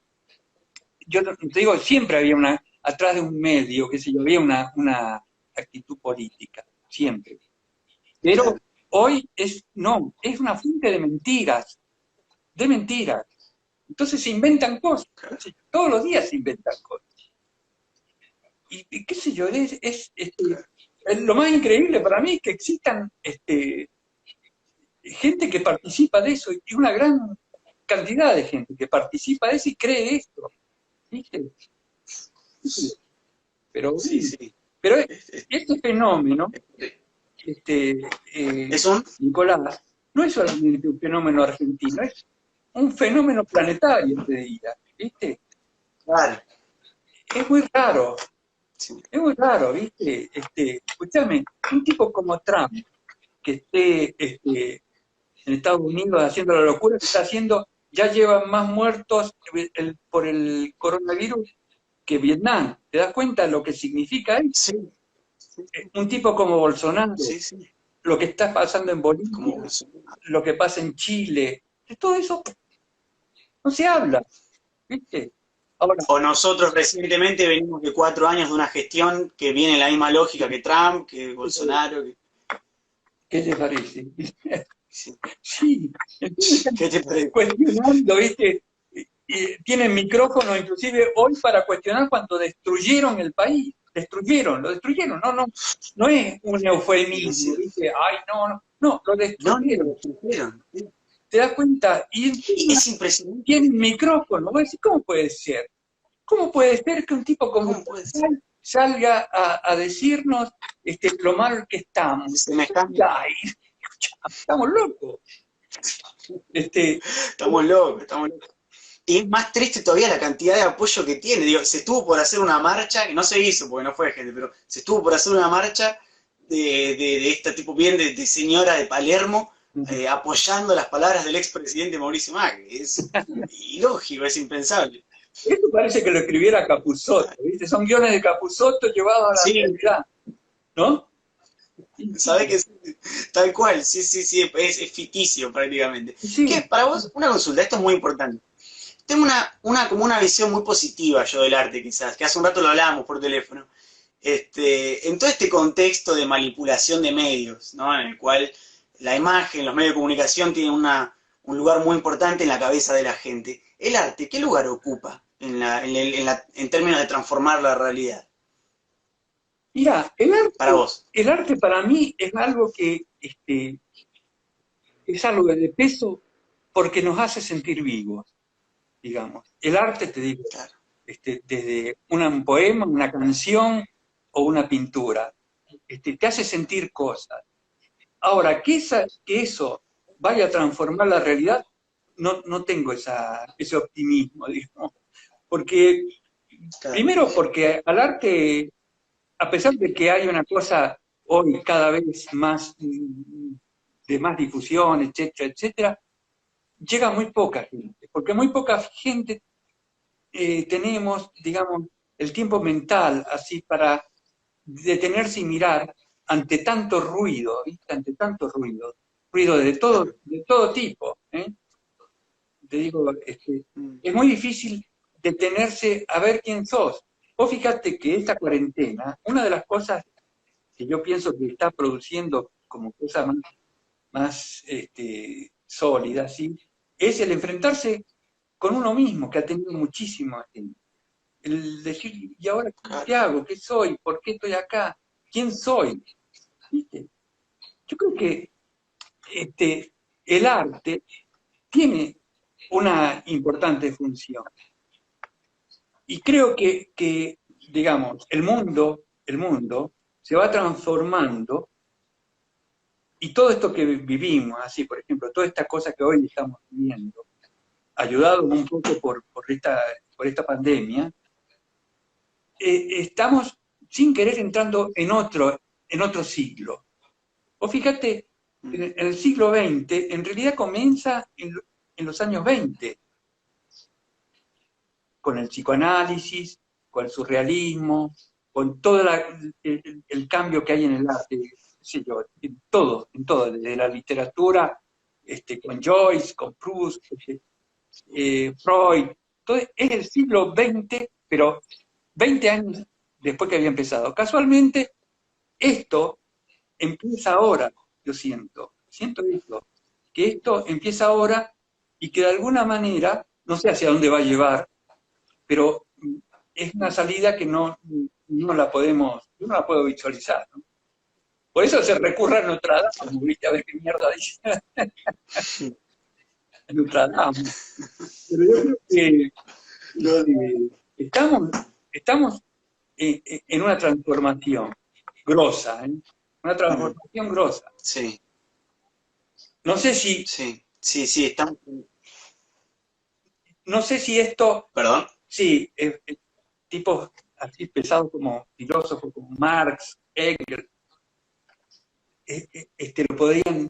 [SPEAKER 1] Yo te digo, siempre había atrás de un medio, que sé yo, había una actitud política, siempre. Pero
[SPEAKER 2] Claro.
[SPEAKER 1] hoy no, es una fuente de mentiras. Entonces se inventan cosas, qué
[SPEAKER 2] Claro.
[SPEAKER 1] sé yo, todos los días se inventan cosas. Y qué sé yo,
[SPEAKER 2] Claro.
[SPEAKER 1] lo más increíble para mí es que existan gente que participa de eso, y una gran cantidad de gente que participa de eso y cree esto, ¿viste? Pero,
[SPEAKER 2] Sí, sí.
[SPEAKER 1] pero
[SPEAKER 2] Es, es-
[SPEAKER 1] este fenómeno,
[SPEAKER 2] es-
[SPEAKER 1] este,
[SPEAKER 2] es un...
[SPEAKER 1] Nicolás, no es solamente un fenómeno argentino, es un fenómeno planetario, te diría, ¿viste?
[SPEAKER 2] Claro.
[SPEAKER 1] Es muy raro,
[SPEAKER 2] Sí.
[SPEAKER 1] es muy raro, ¿viste? Escúchame, un tipo como Trump, que esté en Estados Unidos haciendo la locura que está haciendo, ya llevan más muertos por el coronavirus que Vietnam. ¿Te das cuenta de lo que significa eso?
[SPEAKER 2] Sí, sí,
[SPEAKER 1] Un tipo como Bolsonaro,
[SPEAKER 2] sí, sí.
[SPEAKER 1] lo que está pasando en
[SPEAKER 2] Como
[SPEAKER 1] Bolivia,
[SPEAKER 2] Bolsonaro.
[SPEAKER 1] lo que pasa en Chile, de todo eso no se habla, ¿viste? Ahora,
[SPEAKER 2] O nosotros recientemente venimos de 4 años de una gestión que viene en la misma lógica que Trump, que Bolsonaro.
[SPEAKER 1] ¿qué te parece?
[SPEAKER 2] Sí.
[SPEAKER 1] Sí, entonces están
[SPEAKER 2] ¿Qué te parece?
[SPEAKER 1] cuestionando, ¿viste? Y tienen micrófono inclusive hoy para cuestionar cuando destruyeron el país, lo destruyeron, no es un
[SPEAKER 2] Y es
[SPEAKER 1] eufemismo,
[SPEAKER 2] cierto.
[SPEAKER 1] ¿viste? Ay, no, lo
[SPEAKER 2] No, no, lo
[SPEAKER 1] destruyeron,
[SPEAKER 2] destruyeron.
[SPEAKER 1] ¿te das cuenta? Y
[SPEAKER 2] Y
[SPEAKER 1] encima
[SPEAKER 2] es impresionante.
[SPEAKER 1] tienen micrófono, vos decís, ¿cómo puede ser? ¿Cómo puede ser que un tipo como
[SPEAKER 2] ¿Cómo puede ser?
[SPEAKER 1] tal salga a decirnos lo mal que estamos?
[SPEAKER 2] Semejante.
[SPEAKER 1] Ay, estamos locos. Este,
[SPEAKER 2] Estamos locos, estamos locos. Y es más triste todavía la cantidad de apoyo que tiene. Digo, se estuvo por hacer una marcha, que no se hizo porque no fue gente, pero se estuvo por hacer una marcha de este tipo bien de señora de Palermo, apoyando las palabras del expresidente Mauricio Macri. Es ilógico, es impensable.
[SPEAKER 1] esto parece que lo escribiera Capusotto, ¿viste? Son guiones de Capusotto llevados a la
[SPEAKER 2] Sí,
[SPEAKER 1] realidad, ¿no?
[SPEAKER 2] sabes que tal cual, sí, sí, sí, es ficticio prácticamente. ¿Qué?
[SPEAKER 1] Sí,
[SPEAKER 2] Para vos, una consulta, esto es muy importante. Tengo como una visión muy positiva yo del arte, quizás, que hace un rato lo hablábamos por teléfono. En todo este contexto de manipulación de medios, ¿no? En el cual la imagen, los medios de comunicación tienen un lugar muy importante en la cabeza de la gente. El arte, ¿qué lugar ocupa en términos de transformar la realidad?
[SPEAKER 1] mira,
[SPEAKER 2] Para vos.
[SPEAKER 1] el arte para mí es algo que es algo de peso porque nos hace sentir vivos, digamos. El arte, te digo,
[SPEAKER 2] Claro.
[SPEAKER 1] desde un poema, una canción o una pintura, te hace sentir cosas. Ahora, que eso vaya a transformar la realidad, no tengo ese optimismo, digamos. Porque,
[SPEAKER 2] Claro.
[SPEAKER 1] primero, porque al arte, a pesar de que hay una cosa hoy cada vez más de más difusión, etcétera, etcétera, llega muy poca gente, porque muy poca gente tenemos, digamos, el tiempo mental así para detenerse y mirar ante tanto ruido, ¿viste? Ante tanto ruido
[SPEAKER 2] Claro.
[SPEAKER 1] de todo tipo. Te digo,
[SPEAKER 2] Mm.
[SPEAKER 1] es muy difícil detenerse a ver quién sos. Vos fíjate que esta cuarentena, una de las cosas que yo pienso que está produciendo como cosa más sólida, ¿sí? Es el enfrentarse con uno mismo, que ha tenido muchísimo. el decir, ¿y ahora qué hago? ¿Qué soy? ¿Por qué estoy acá? ¿Quién soy? ¿Viste? Yo creo que el arte tiene una importante función. Y creo que digamos, el mundo se va transformando y todo esto que vivimos, así, por ejemplo, toda esta cosa que hoy estamos viviendo, ayudado un poco por esta pandemia, estamos sin querer entrando en otro siglo. O fíjate, en el siglo XX, en realidad comienza en los años 20, con el psicoanálisis, con el surrealismo, con todo el cambio que hay en el arte, qué sé yo, en todo, desde la literatura, con Joyce, con Proust, Freud, todo es el siglo XX, pero 20 años después que había empezado. Casualmente, esto empieza ahora, yo siento esto, que esto empieza ahora y que de alguna manera, no sé hacia dónde va a llevar, pero es una salida que no la puedo visualizar, ¿no? Por eso se recurre a Notre Dame, ¿viste? A ver qué mierda dice. Notre Dame. Pero yo creo que estamos en una transformación grosa, ¿eh? Una transformación grosa.
[SPEAKER 2] Sí.
[SPEAKER 1] No sé si...
[SPEAKER 2] Sí, estamos...
[SPEAKER 1] No sé si esto...
[SPEAKER 2] ¿Perdón?
[SPEAKER 1] Sí, tipos así pesados como filósofos como Marx, Engels, podrían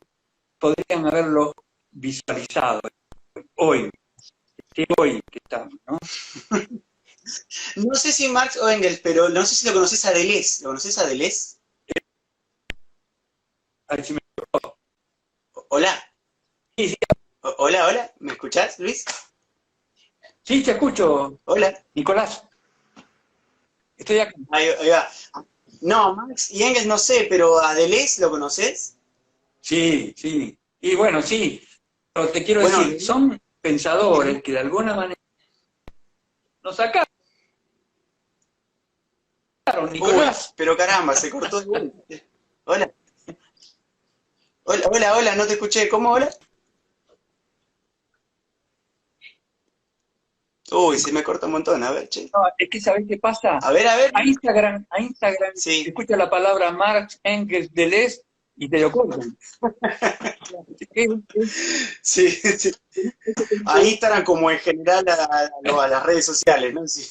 [SPEAKER 1] haberlo visualizado hoy que estamos, ¿no?
[SPEAKER 2] No sé si Marx o Engels, pero no sé si lo conoces a Deleuze. ¿Lo conoces a Deleuze?
[SPEAKER 1] A ver si me...
[SPEAKER 2] Hola.
[SPEAKER 1] Sí, sí.
[SPEAKER 2] Hola, ¿me escuchás, Luis?
[SPEAKER 1] Sí, te escucho.
[SPEAKER 2] Hola.
[SPEAKER 1] Nicolás. Estoy acá.
[SPEAKER 2] Ahí va. No, Marx y Engels no sé, pero a Deleuze, ¿lo conoces?
[SPEAKER 1] Sí, sí. Y bueno, sí, pero te quiero decir, son pensadores que de alguna manera nos sacaron, Nicolás.
[SPEAKER 2] Uy, pero caramba, se cortó de vuelta. Hola. Hola, no te escuché. ¿Cómo hola? Uy, se me corta un montón, a ver, che.
[SPEAKER 1] No, es que ¿sabés qué pasa?
[SPEAKER 2] A ver.
[SPEAKER 1] A Instagram
[SPEAKER 2] Sí.
[SPEAKER 1] escucha la palabra Marx, Engels, Deleuze y te lo cortan.
[SPEAKER 2] Sí. A Instagram como en general a las redes sociales, ¿no? Sí.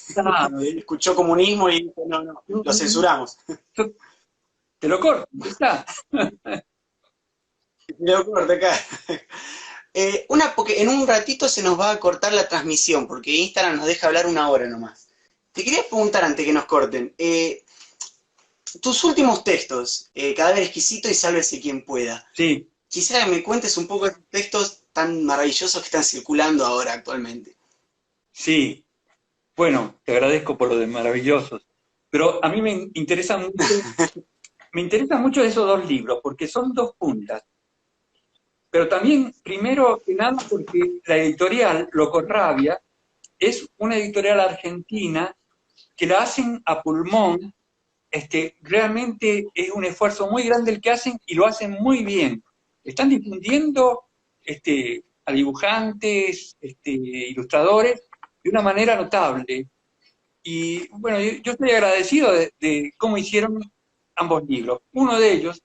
[SPEAKER 2] Escuchó comunismo y dijo, no, lo censuramos.
[SPEAKER 1] Te lo corto, ¿está?
[SPEAKER 2] Te lo corto acá. Porque en un ratito se nos va a cortar la transmisión, porque Instagram nos deja hablar 1 hora nomás. Te quería preguntar antes que nos corten, tus últimos textos, Cadáver Exquisito y Sálvese quien pueda.
[SPEAKER 1] Sí.
[SPEAKER 2] Quisiera que me cuentes un poco de estos textos tan maravillosos que están circulando ahora actualmente.
[SPEAKER 1] Sí. Bueno, te agradezco por lo de maravillosos. Pero a mí me interesa mucho esos dos libros, porque son dos puntas. Pero también, primero que nada, porque la editorial Locorrabia es una editorial argentina que la hacen a pulmón. Realmente es un esfuerzo muy grande el que hacen y lo hacen muy bien. Están difundiendo a dibujantes, ilustradores, de una manera notable. Y bueno, yo estoy agradecido de cómo hicieron ambos libros. Uno de ellos,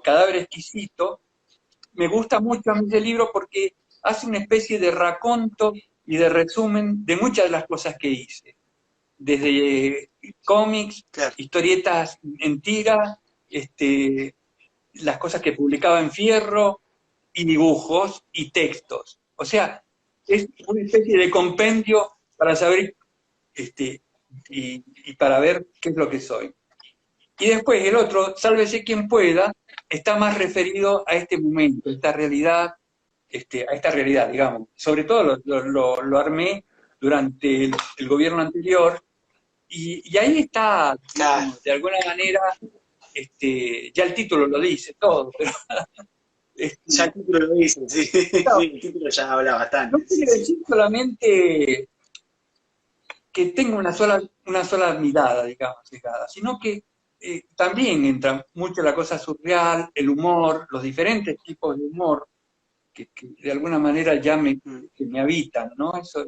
[SPEAKER 1] Cadáver Exquisito, me gusta mucho a mí ese libro porque hace una especie de raconto y de resumen de muchas de las cosas que hice. Desde cómics,
[SPEAKER 2] Claro.
[SPEAKER 1] historietas en tira, las cosas que publicaba en Fierro, y dibujos y textos. O sea, es una especie de compendio para saber y para ver qué es lo que soy. Y después el otro, Sálvese quien pueda, está más referido a este momento, a esta realidad, digamos. Sobre todo lo armé durante el gobierno anterior, y ahí está, digamos, de alguna manera, ya el título lo dice todo, pero...
[SPEAKER 2] Ya el título lo dice, sí,
[SPEAKER 1] Claro,
[SPEAKER 2] sí, el título ya habla bastante.
[SPEAKER 1] no quiere decir solamente que tenga una sola mirada, digamos, fijada, sino que también entra mucho la cosa surreal, el humor, los diferentes tipos de humor que de alguna manera ya que me habitan, ¿no? Eso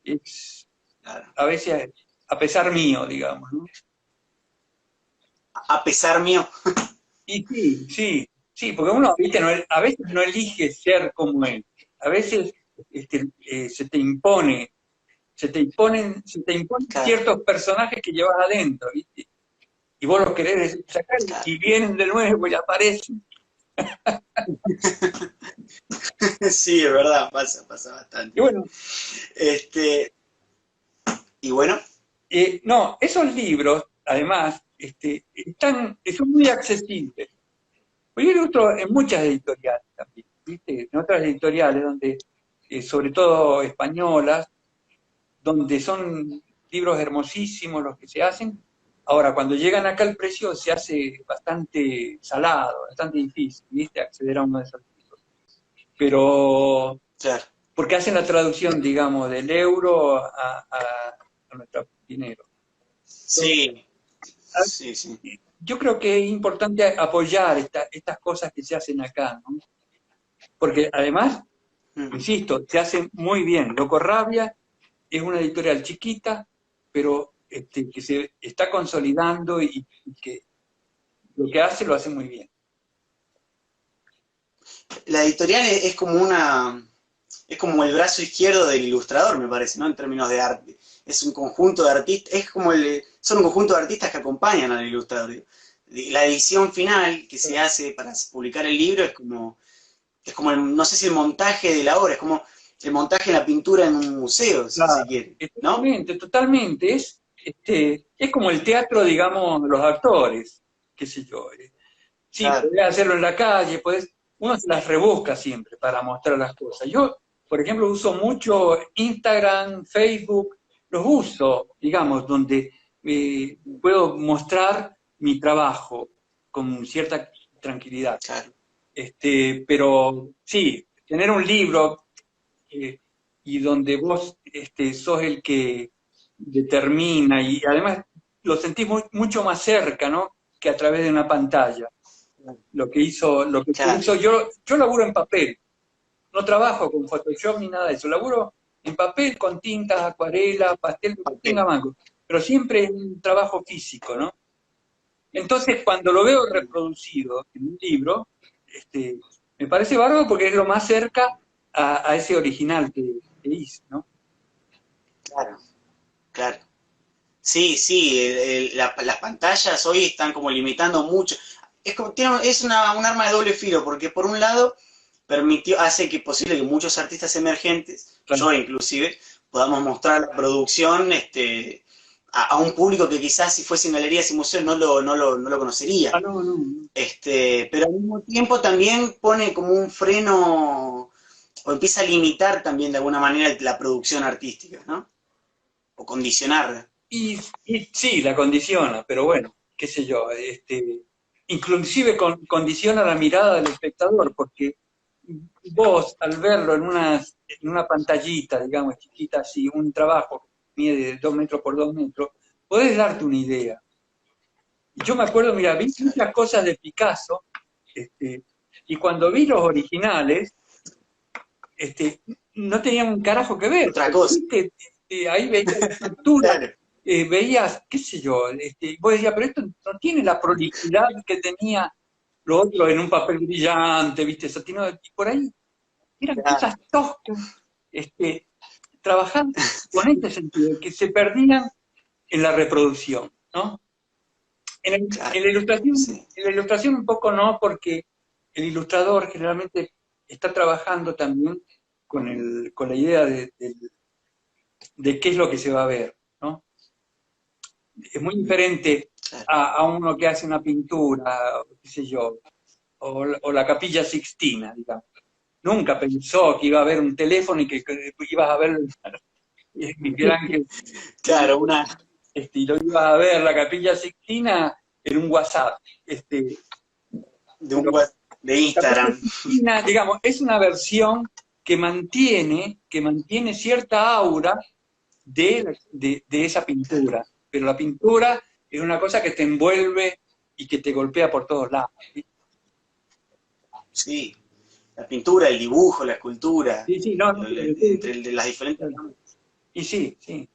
[SPEAKER 1] es
[SPEAKER 2] Claro.
[SPEAKER 1] a veces a pesar mío, digamos, ¿no?
[SPEAKER 2] A pesar mío.
[SPEAKER 1] Y sí, sí, sí, porque uno, ¿viste? A veces no elige ser como él, a veces se te imponen
[SPEAKER 2] Claro,
[SPEAKER 1] ciertos personajes que llevas adentro, ¿viste? Y vos los querés sacar
[SPEAKER 2] claro.
[SPEAKER 1] y vienen de nuevo y aparecen.
[SPEAKER 2] Sí, es verdad, pasa
[SPEAKER 1] Y
[SPEAKER 2] bastante.
[SPEAKER 1] bueno,
[SPEAKER 2] Este, y bueno,
[SPEAKER 1] no, esos libros, además, son muy accesibles. Pues yo ilustro en muchas editoriales también, ¿viste? En otras editoriales donde, sobre todo españolas, donde son libros hermosísimos los que se hacen. Ahora, cuando llegan acá el precio se hace bastante salado, bastante difícil, ¿viste? Acceder a uno de esos libros. Pero,
[SPEAKER 2] claro.
[SPEAKER 1] porque hacen la traducción, digamos, del euro a nuestro dinero.
[SPEAKER 2] Sí, sí, sí.
[SPEAKER 1] Yo creo que es importante apoyar estas cosas que se hacen acá, ¿no? Porque además,
[SPEAKER 2] Mm.
[SPEAKER 1] insisto, se hace muy bien. Loco Rabia es una editorial chiquita, pero que se está consolidando y que lo que hace lo hace muy bien.
[SPEAKER 2] La editorial es como es como el brazo izquierdo del ilustrador, me parece, ¿no? En términos de arte. Es un conjunto de artistas, son un conjunto de artistas que acompañan al ilustrador. La edición final que se hace para publicar el libro es como no sé si el montaje de la obra, es como el montaje de la pintura en un museo, si se
[SPEAKER 1] Claro,
[SPEAKER 2] quiere, ¿no?
[SPEAKER 1] totalmente, totalmente. Es como el teatro, digamos, los actores, qué sé yo. Sí,
[SPEAKER 2] Claro.
[SPEAKER 1] podés hacerlo en la calle, uno se las rebusca siempre para mostrar las cosas. Yo, por ejemplo, uso mucho Instagram, Facebook, los uso, digamos, donde puedo mostrar mi trabajo con cierta tranquilidad.
[SPEAKER 2] Claro.
[SPEAKER 1] Pero sí, tener un libro y donde vos sos el que determina y además lo sentís mucho más cerca, ¿no? Que a través de una pantalla. Lo que se
[SPEAKER 2] Claro.
[SPEAKER 1] hizo, yo laburo en papel, no trabajo con Photoshop ni nada de eso, laburo en papel con tintas, acuarela, pastel, lo que tenga
[SPEAKER 2] Papel.
[SPEAKER 1] mano, pero siempre en un trabajo físico, ¿no? Entonces, cuando lo veo reproducido en un libro, me parece bárbaro porque es lo más cerca a ese original que hice, ¿no?
[SPEAKER 2] Claro. Claro. Sí, sí, las pantallas hoy están como limitando mucho. Es un arma de doble filo, porque por un lado hace que posible que muchos artistas emergentes,
[SPEAKER 1] Claro.
[SPEAKER 2] yo inclusive, podamos mostrar la producción a un público que quizás si fuese en galerías y museos no lo conocería.
[SPEAKER 1] Ah, no, no, no.
[SPEAKER 2] Pero al mismo tiempo también pone como un freno o empieza a limitar también de alguna manera la producción artística, ¿no? O condicionarla.
[SPEAKER 1] Y sí, la condiciona, pero bueno, qué sé yo, inclusive condiciona la mirada del espectador, porque vos al verlo en una pantallita, digamos, chiquita así, un trabajo que mide de 2 metros por 2 metros, podés darte una idea. Y yo me acuerdo, mira, vi muchas cosas de Picasso, este, y cuando vi los originales, no tenían un carajo que ver,
[SPEAKER 2] Otra
[SPEAKER 1] porque
[SPEAKER 2] cosa.
[SPEAKER 1] ¿viste? Ahí veías la estructura,
[SPEAKER 2] Claro.
[SPEAKER 1] veías, qué sé yo, vos decías, pero esto no tiene la prolijidad que tenía lo otro en un papel brillante, ¿viste? Satino, y por ahí eran
[SPEAKER 2] Claro.
[SPEAKER 1] cosas toscas, trabajando con este sentido, que se perdían en la reproducción, ¿no?
[SPEAKER 2] Claro, sí,
[SPEAKER 1] En la ilustración un poco no, porque el ilustrador generalmente está trabajando también con la idea de qué es lo que se va a ver, ¿no? Es muy diferente
[SPEAKER 2] claro.
[SPEAKER 1] a uno que hace una pintura, qué sé yo, o la Capilla Sixtina, digamos. Nunca pensó que iba a haber un teléfono y que ibas a ver Miguel Ángel,
[SPEAKER 2] Claro,
[SPEAKER 1] y lo ibas a ver la Capilla Sixtina en un WhatsApp.
[SPEAKER 2] de
[SPEAKER 1] Pero
[SPEAKER 2] de
[SPEAKER 1] la Capilla
[SPEAKER 2] Instagram.
[SPEAKER 1] Sixtina, digamos, es una versión que mantiene cierta aura de esa pintura. Pero la pintura es una cosa que te envuelve y que te golpea por todos lados. ¿Sí?
[SPEAKER 2] Sí, la pintura, el dibujo, la escultura,
[SPEAKER 1] Sí, sí, no, no,
[SPEAKER 2] entre las diferentes...
[SPEAKER 1] y sí, sí.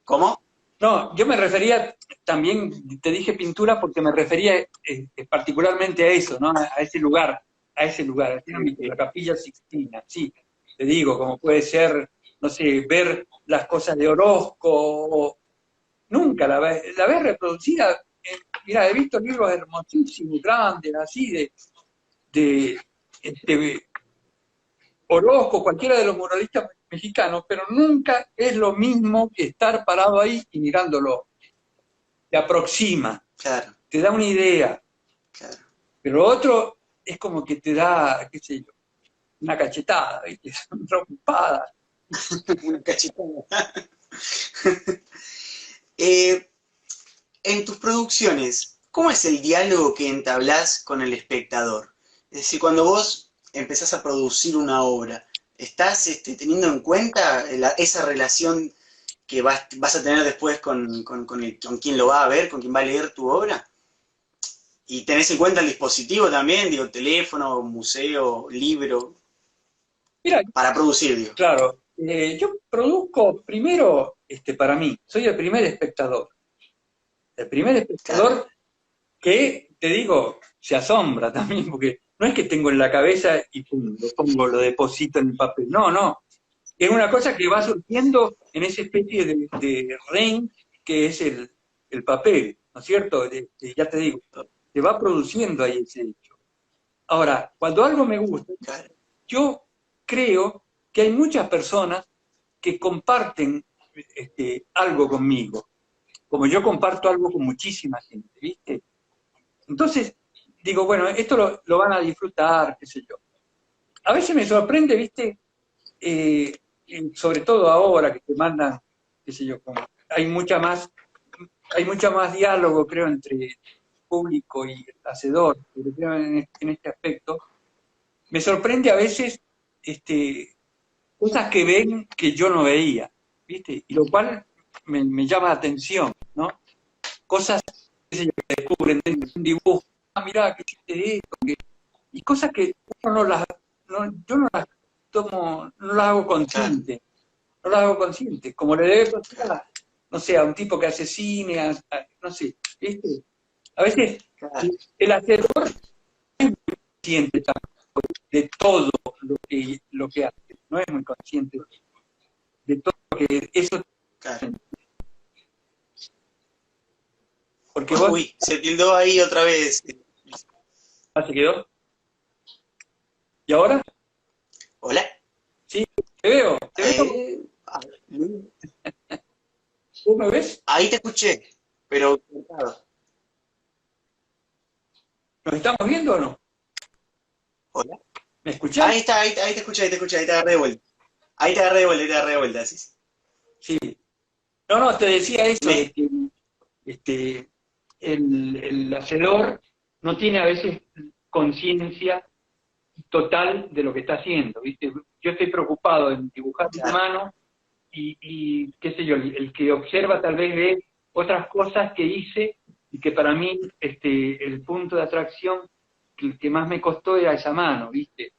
[SPEAKER 2] ¿Cómo?
[SPEAKER 1] No, yo me refería también, te dije pintura porque me refería particularmente a eso, ¿no? A ese ámbito, la Capilla Sixtina, sí, te digo, como puede ser, no sé, ver las cosas de Orozco, nunca la ves reproducida, mira, he visto libros hermosísimos, grandes, así, de este, Orozco, cualquiera de los muralistas mexicanos, pero nunca es lo mismo que estar parado ahí y mirándolo. Te aproxima,
[SPEAKER 2] Claro,
[SPEAKER 1] te da una idea,
[SPEAKER 2] claro.
[SPEAKER 1] pero otro es como que te da, qué sé yo, una cachetada, ¿viste? Una trompada.
[SPEAKER 2] Una cachetada. En tus producciones, ¿cómo es el diálogo que entablás con el espectador? Es decir, cuando vos empezás a producir una obra, ¿estás teniendo en cuenta esa relación que vas a tener después con quien lo va a ver, con quien va a leer tu obra? ¿Y tenés en cuenta el dispositivo también, digo, teléfono, museo, libro,
[SPEAKER 1] Mira,
[SPEAKER 2] para producir, digo?
[SPEAKER 1] claro, yo produzco primero para mí, soy el primer espectador. El primer
[SPEAKER 2] Claro,
[SPEAKER 1] espectador que, te digo, se asombra también, porque no es que tengo en la cabeza y pum, lo pongo, lo deposito en el papel. No, no. Es una cosa que va surgiendo en esa especie de ring que es el papel, ¿no es cierto? Ya te digo, se va produciendo ahí ese hecho. Ahora, cuando algo me gusta,
[SPEAKER 2] claro,
[SPEAKER 1] yo creo que hay muchas personas que comparten algo conmigo, como yo comparto algo con muchísima gente, ¿viste? Entonces, digo, bueno, esto lo van a disfrutar, qué sé yo. A veces me sorprende, ¿viste? Eh, Sobre todo ahora que te mandan, qué sé yo, hay mucha más diálogo, creo, entre público y el hacedor, creo en este aspecto. Me sorprende a veces cosas que ven que yo no veía, ¿viste? Y lo cual me llama la atención, ¿no? Cosas que descubren dentro de un dibujo, ah, mirá, que hiciste esto, y cosas que uno yo no las tomo, no las hago
[SPEAKER 2] claro,
[SPEAKER 1] consciente, no las hago consciente, como le debe pasar
[SPEAKER 2] claro,
[SPEAKER 1] no sé, a un tipo que hace cine, no sé, ¿viste? A veces
[SPEAKER 2] claro.
[SPEAKER 1] el hacedor es consciente de todo lo que hace, no es muy consciente de todo lo que eso,
[SPEAKER 2] Claro.
[SPEAKER 1] porque vos,
[SPEAKER 2] Uy, se tildó ahí otra vez.
[SPEAKER 1] ¿se quedó? ¿Y ahora?
[SPEAKER 2] Hola.
[SPEAKER 1] Sí, te veo,
[SPEAKER 2] Ah,
[SPEAKER 1] ¿vos me ves?
[SPEAKER 2] ahí te escuché, pero cortado.
[SPEAKER 1] ¿Nos estamos viendo o no?
[SPEAKER 2] Hola.
[SPEAKER 1] ¿Me escuchás?
[SPEAKER 2] Ahí te escuché, ahí te agarré de vuelta. Ahí te agarré de vuelta, ahí te agarré de vuelta, sí. Sí.
[SPEAKER 1] Sí. No, no, te decía eso, de
[SPEAKER 2] Me,
[SPEAKER 1] que el hacedor no tiene a veces conciencia total de lo que está haciendo, ¿viste? Yo estoy preocupado en dibujar una
[SPEAKER 2] claro,
[SPEAKER 1] mano y qué sé yo, el que observa tal vez ve otras cosas que hice y que para mí el punto de atracción que más me costó era esa mano, ¿viste?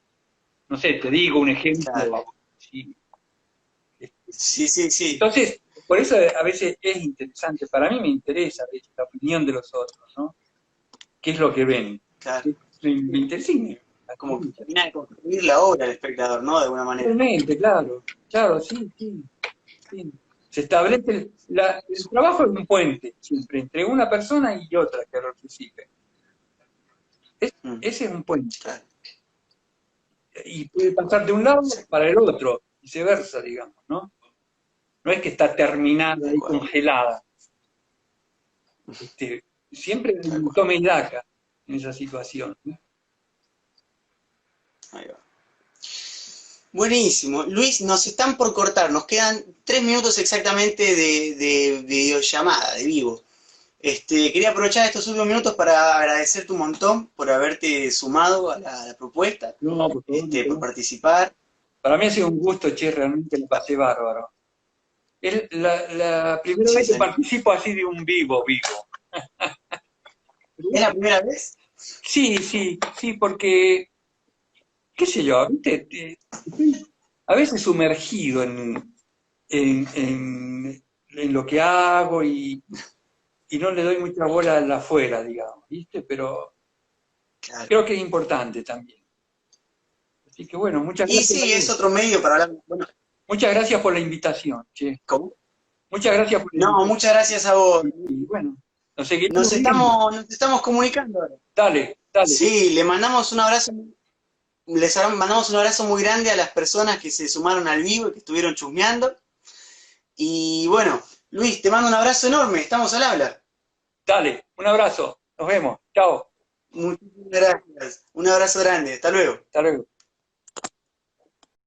[SPEAKER 1] No sé, te digo un
[SPEAKER 2] claro.
[SPEAKER 1] ejemplo. Sí.
[SPEAKER 2] Sí, sí, sí,
[SPEAKER 1] Entonces, por eso a veces es interesante, para mí me interesa a veces, la opinión de los otros, ¿no? ¿Qué es lo que ven?
[SPEAKER 2] claro.
[SPEAKER 1] Me interesa y
[SPEAKER 2] Como que termina de construir la obra el espectador, ¿no? De alguna manera.
[SPEAKER 1] totalmente, claro, claro, sí, sí, sí. Se establece, el trabajo es un puente, siempre, entre una persona y otra que lo recibe.
[SPEAKER 2] Mm,
[SPEAKER 1] Ese es un puente.
[SPEAKER 2] claro,
[SPEAKER 1] Y puede pasar de un lado
[SPEAKER 2] exacto,
[SPEAKER 1] para el otro, viceversa, digamos, ¿no? No es que está terminada
[SPEAKER 2] tal
[SPEAKER 1] y
[SPEAKER 2] cual,
[SPEAKER 1] congelada. Siempre hay
[SPEAKER 2] tal
[SPEAKER 1] un
[SPEAKER 2] cual.
[SPEAKER 1] toma y daca en esa situación, ¿no?
[SPEAKER 2] Ahí va. Buenísimo. Luis, nos están por cortar, nos quedan 3 minutos exactamente de videollamada, de vivo. Quería aprovechar estos últimos minutos para agradecerte un montón por haberte sumado a la propuesta,
[SPEAKER 1] No, por favor,
[SPEAKER 2] por
[SPEAKER 1] Nicolás.
[SPEAKER 2] participar.
[SPEAKER 1] Para mí ha sido un gusto, che, realmente le pasé bárbaro. Es la primera
[SPEAKER 2] Sí,
[SPEAKER 1] vez que
[SPEAKER 2] sí.
[SPEAKER 1] participo así de un vivo, vivo.
[SPEAKER 2] ¿Es la primera vez?
[SPEAKER 1] Sí, sí, sí, porque, qué sé yo, ¿viste? Estoy a veces sumergido en lo que hago y no le doy mucha bola al afuera, digamos, ¿viste? Pero
[SPEAKER 2] Claro.
[SPEAKER 1] creo que es importante también. Así que bueno, muchas
[SPEAKER 2] Y
[SPEAKER 1] gracias,
[SPEAKER 2] sí, es otro medio para hablar. Bueno,
[SPEAKER 1] muchas gracias por la invitación, che.
[SPEAKER 2] ¿cómo?
[SPEAKER 1] Muchas gracias por la
[SPEAKER 2] No,
[SPEAKER 1] invitación.
[SPEAKER 2] muchas gracias a vos.
[SPEAKER 1] Y bueno, nos seguiremos viendo.
[SPEAKER 2] Nos estamos comunicando ahora.
[SPEAKER 1] Dale, dale,
[SPEAKER 2] Sí, le mandamos un abrazo, mandamos un abrazo muy grande a las personas que se sumaron al vivo y que estuvieron chusmeando. Y bueno, Luis, te mando un abrazo enorme, estamos al habla.
[SPEAKER 1] dale. Un abrazo. Nos vemos. Chao.
[SPEAKER 2] Muchísimas gracias. Un abrazo grande, hasta luego.
[SPEAKER 1] Hasta luego.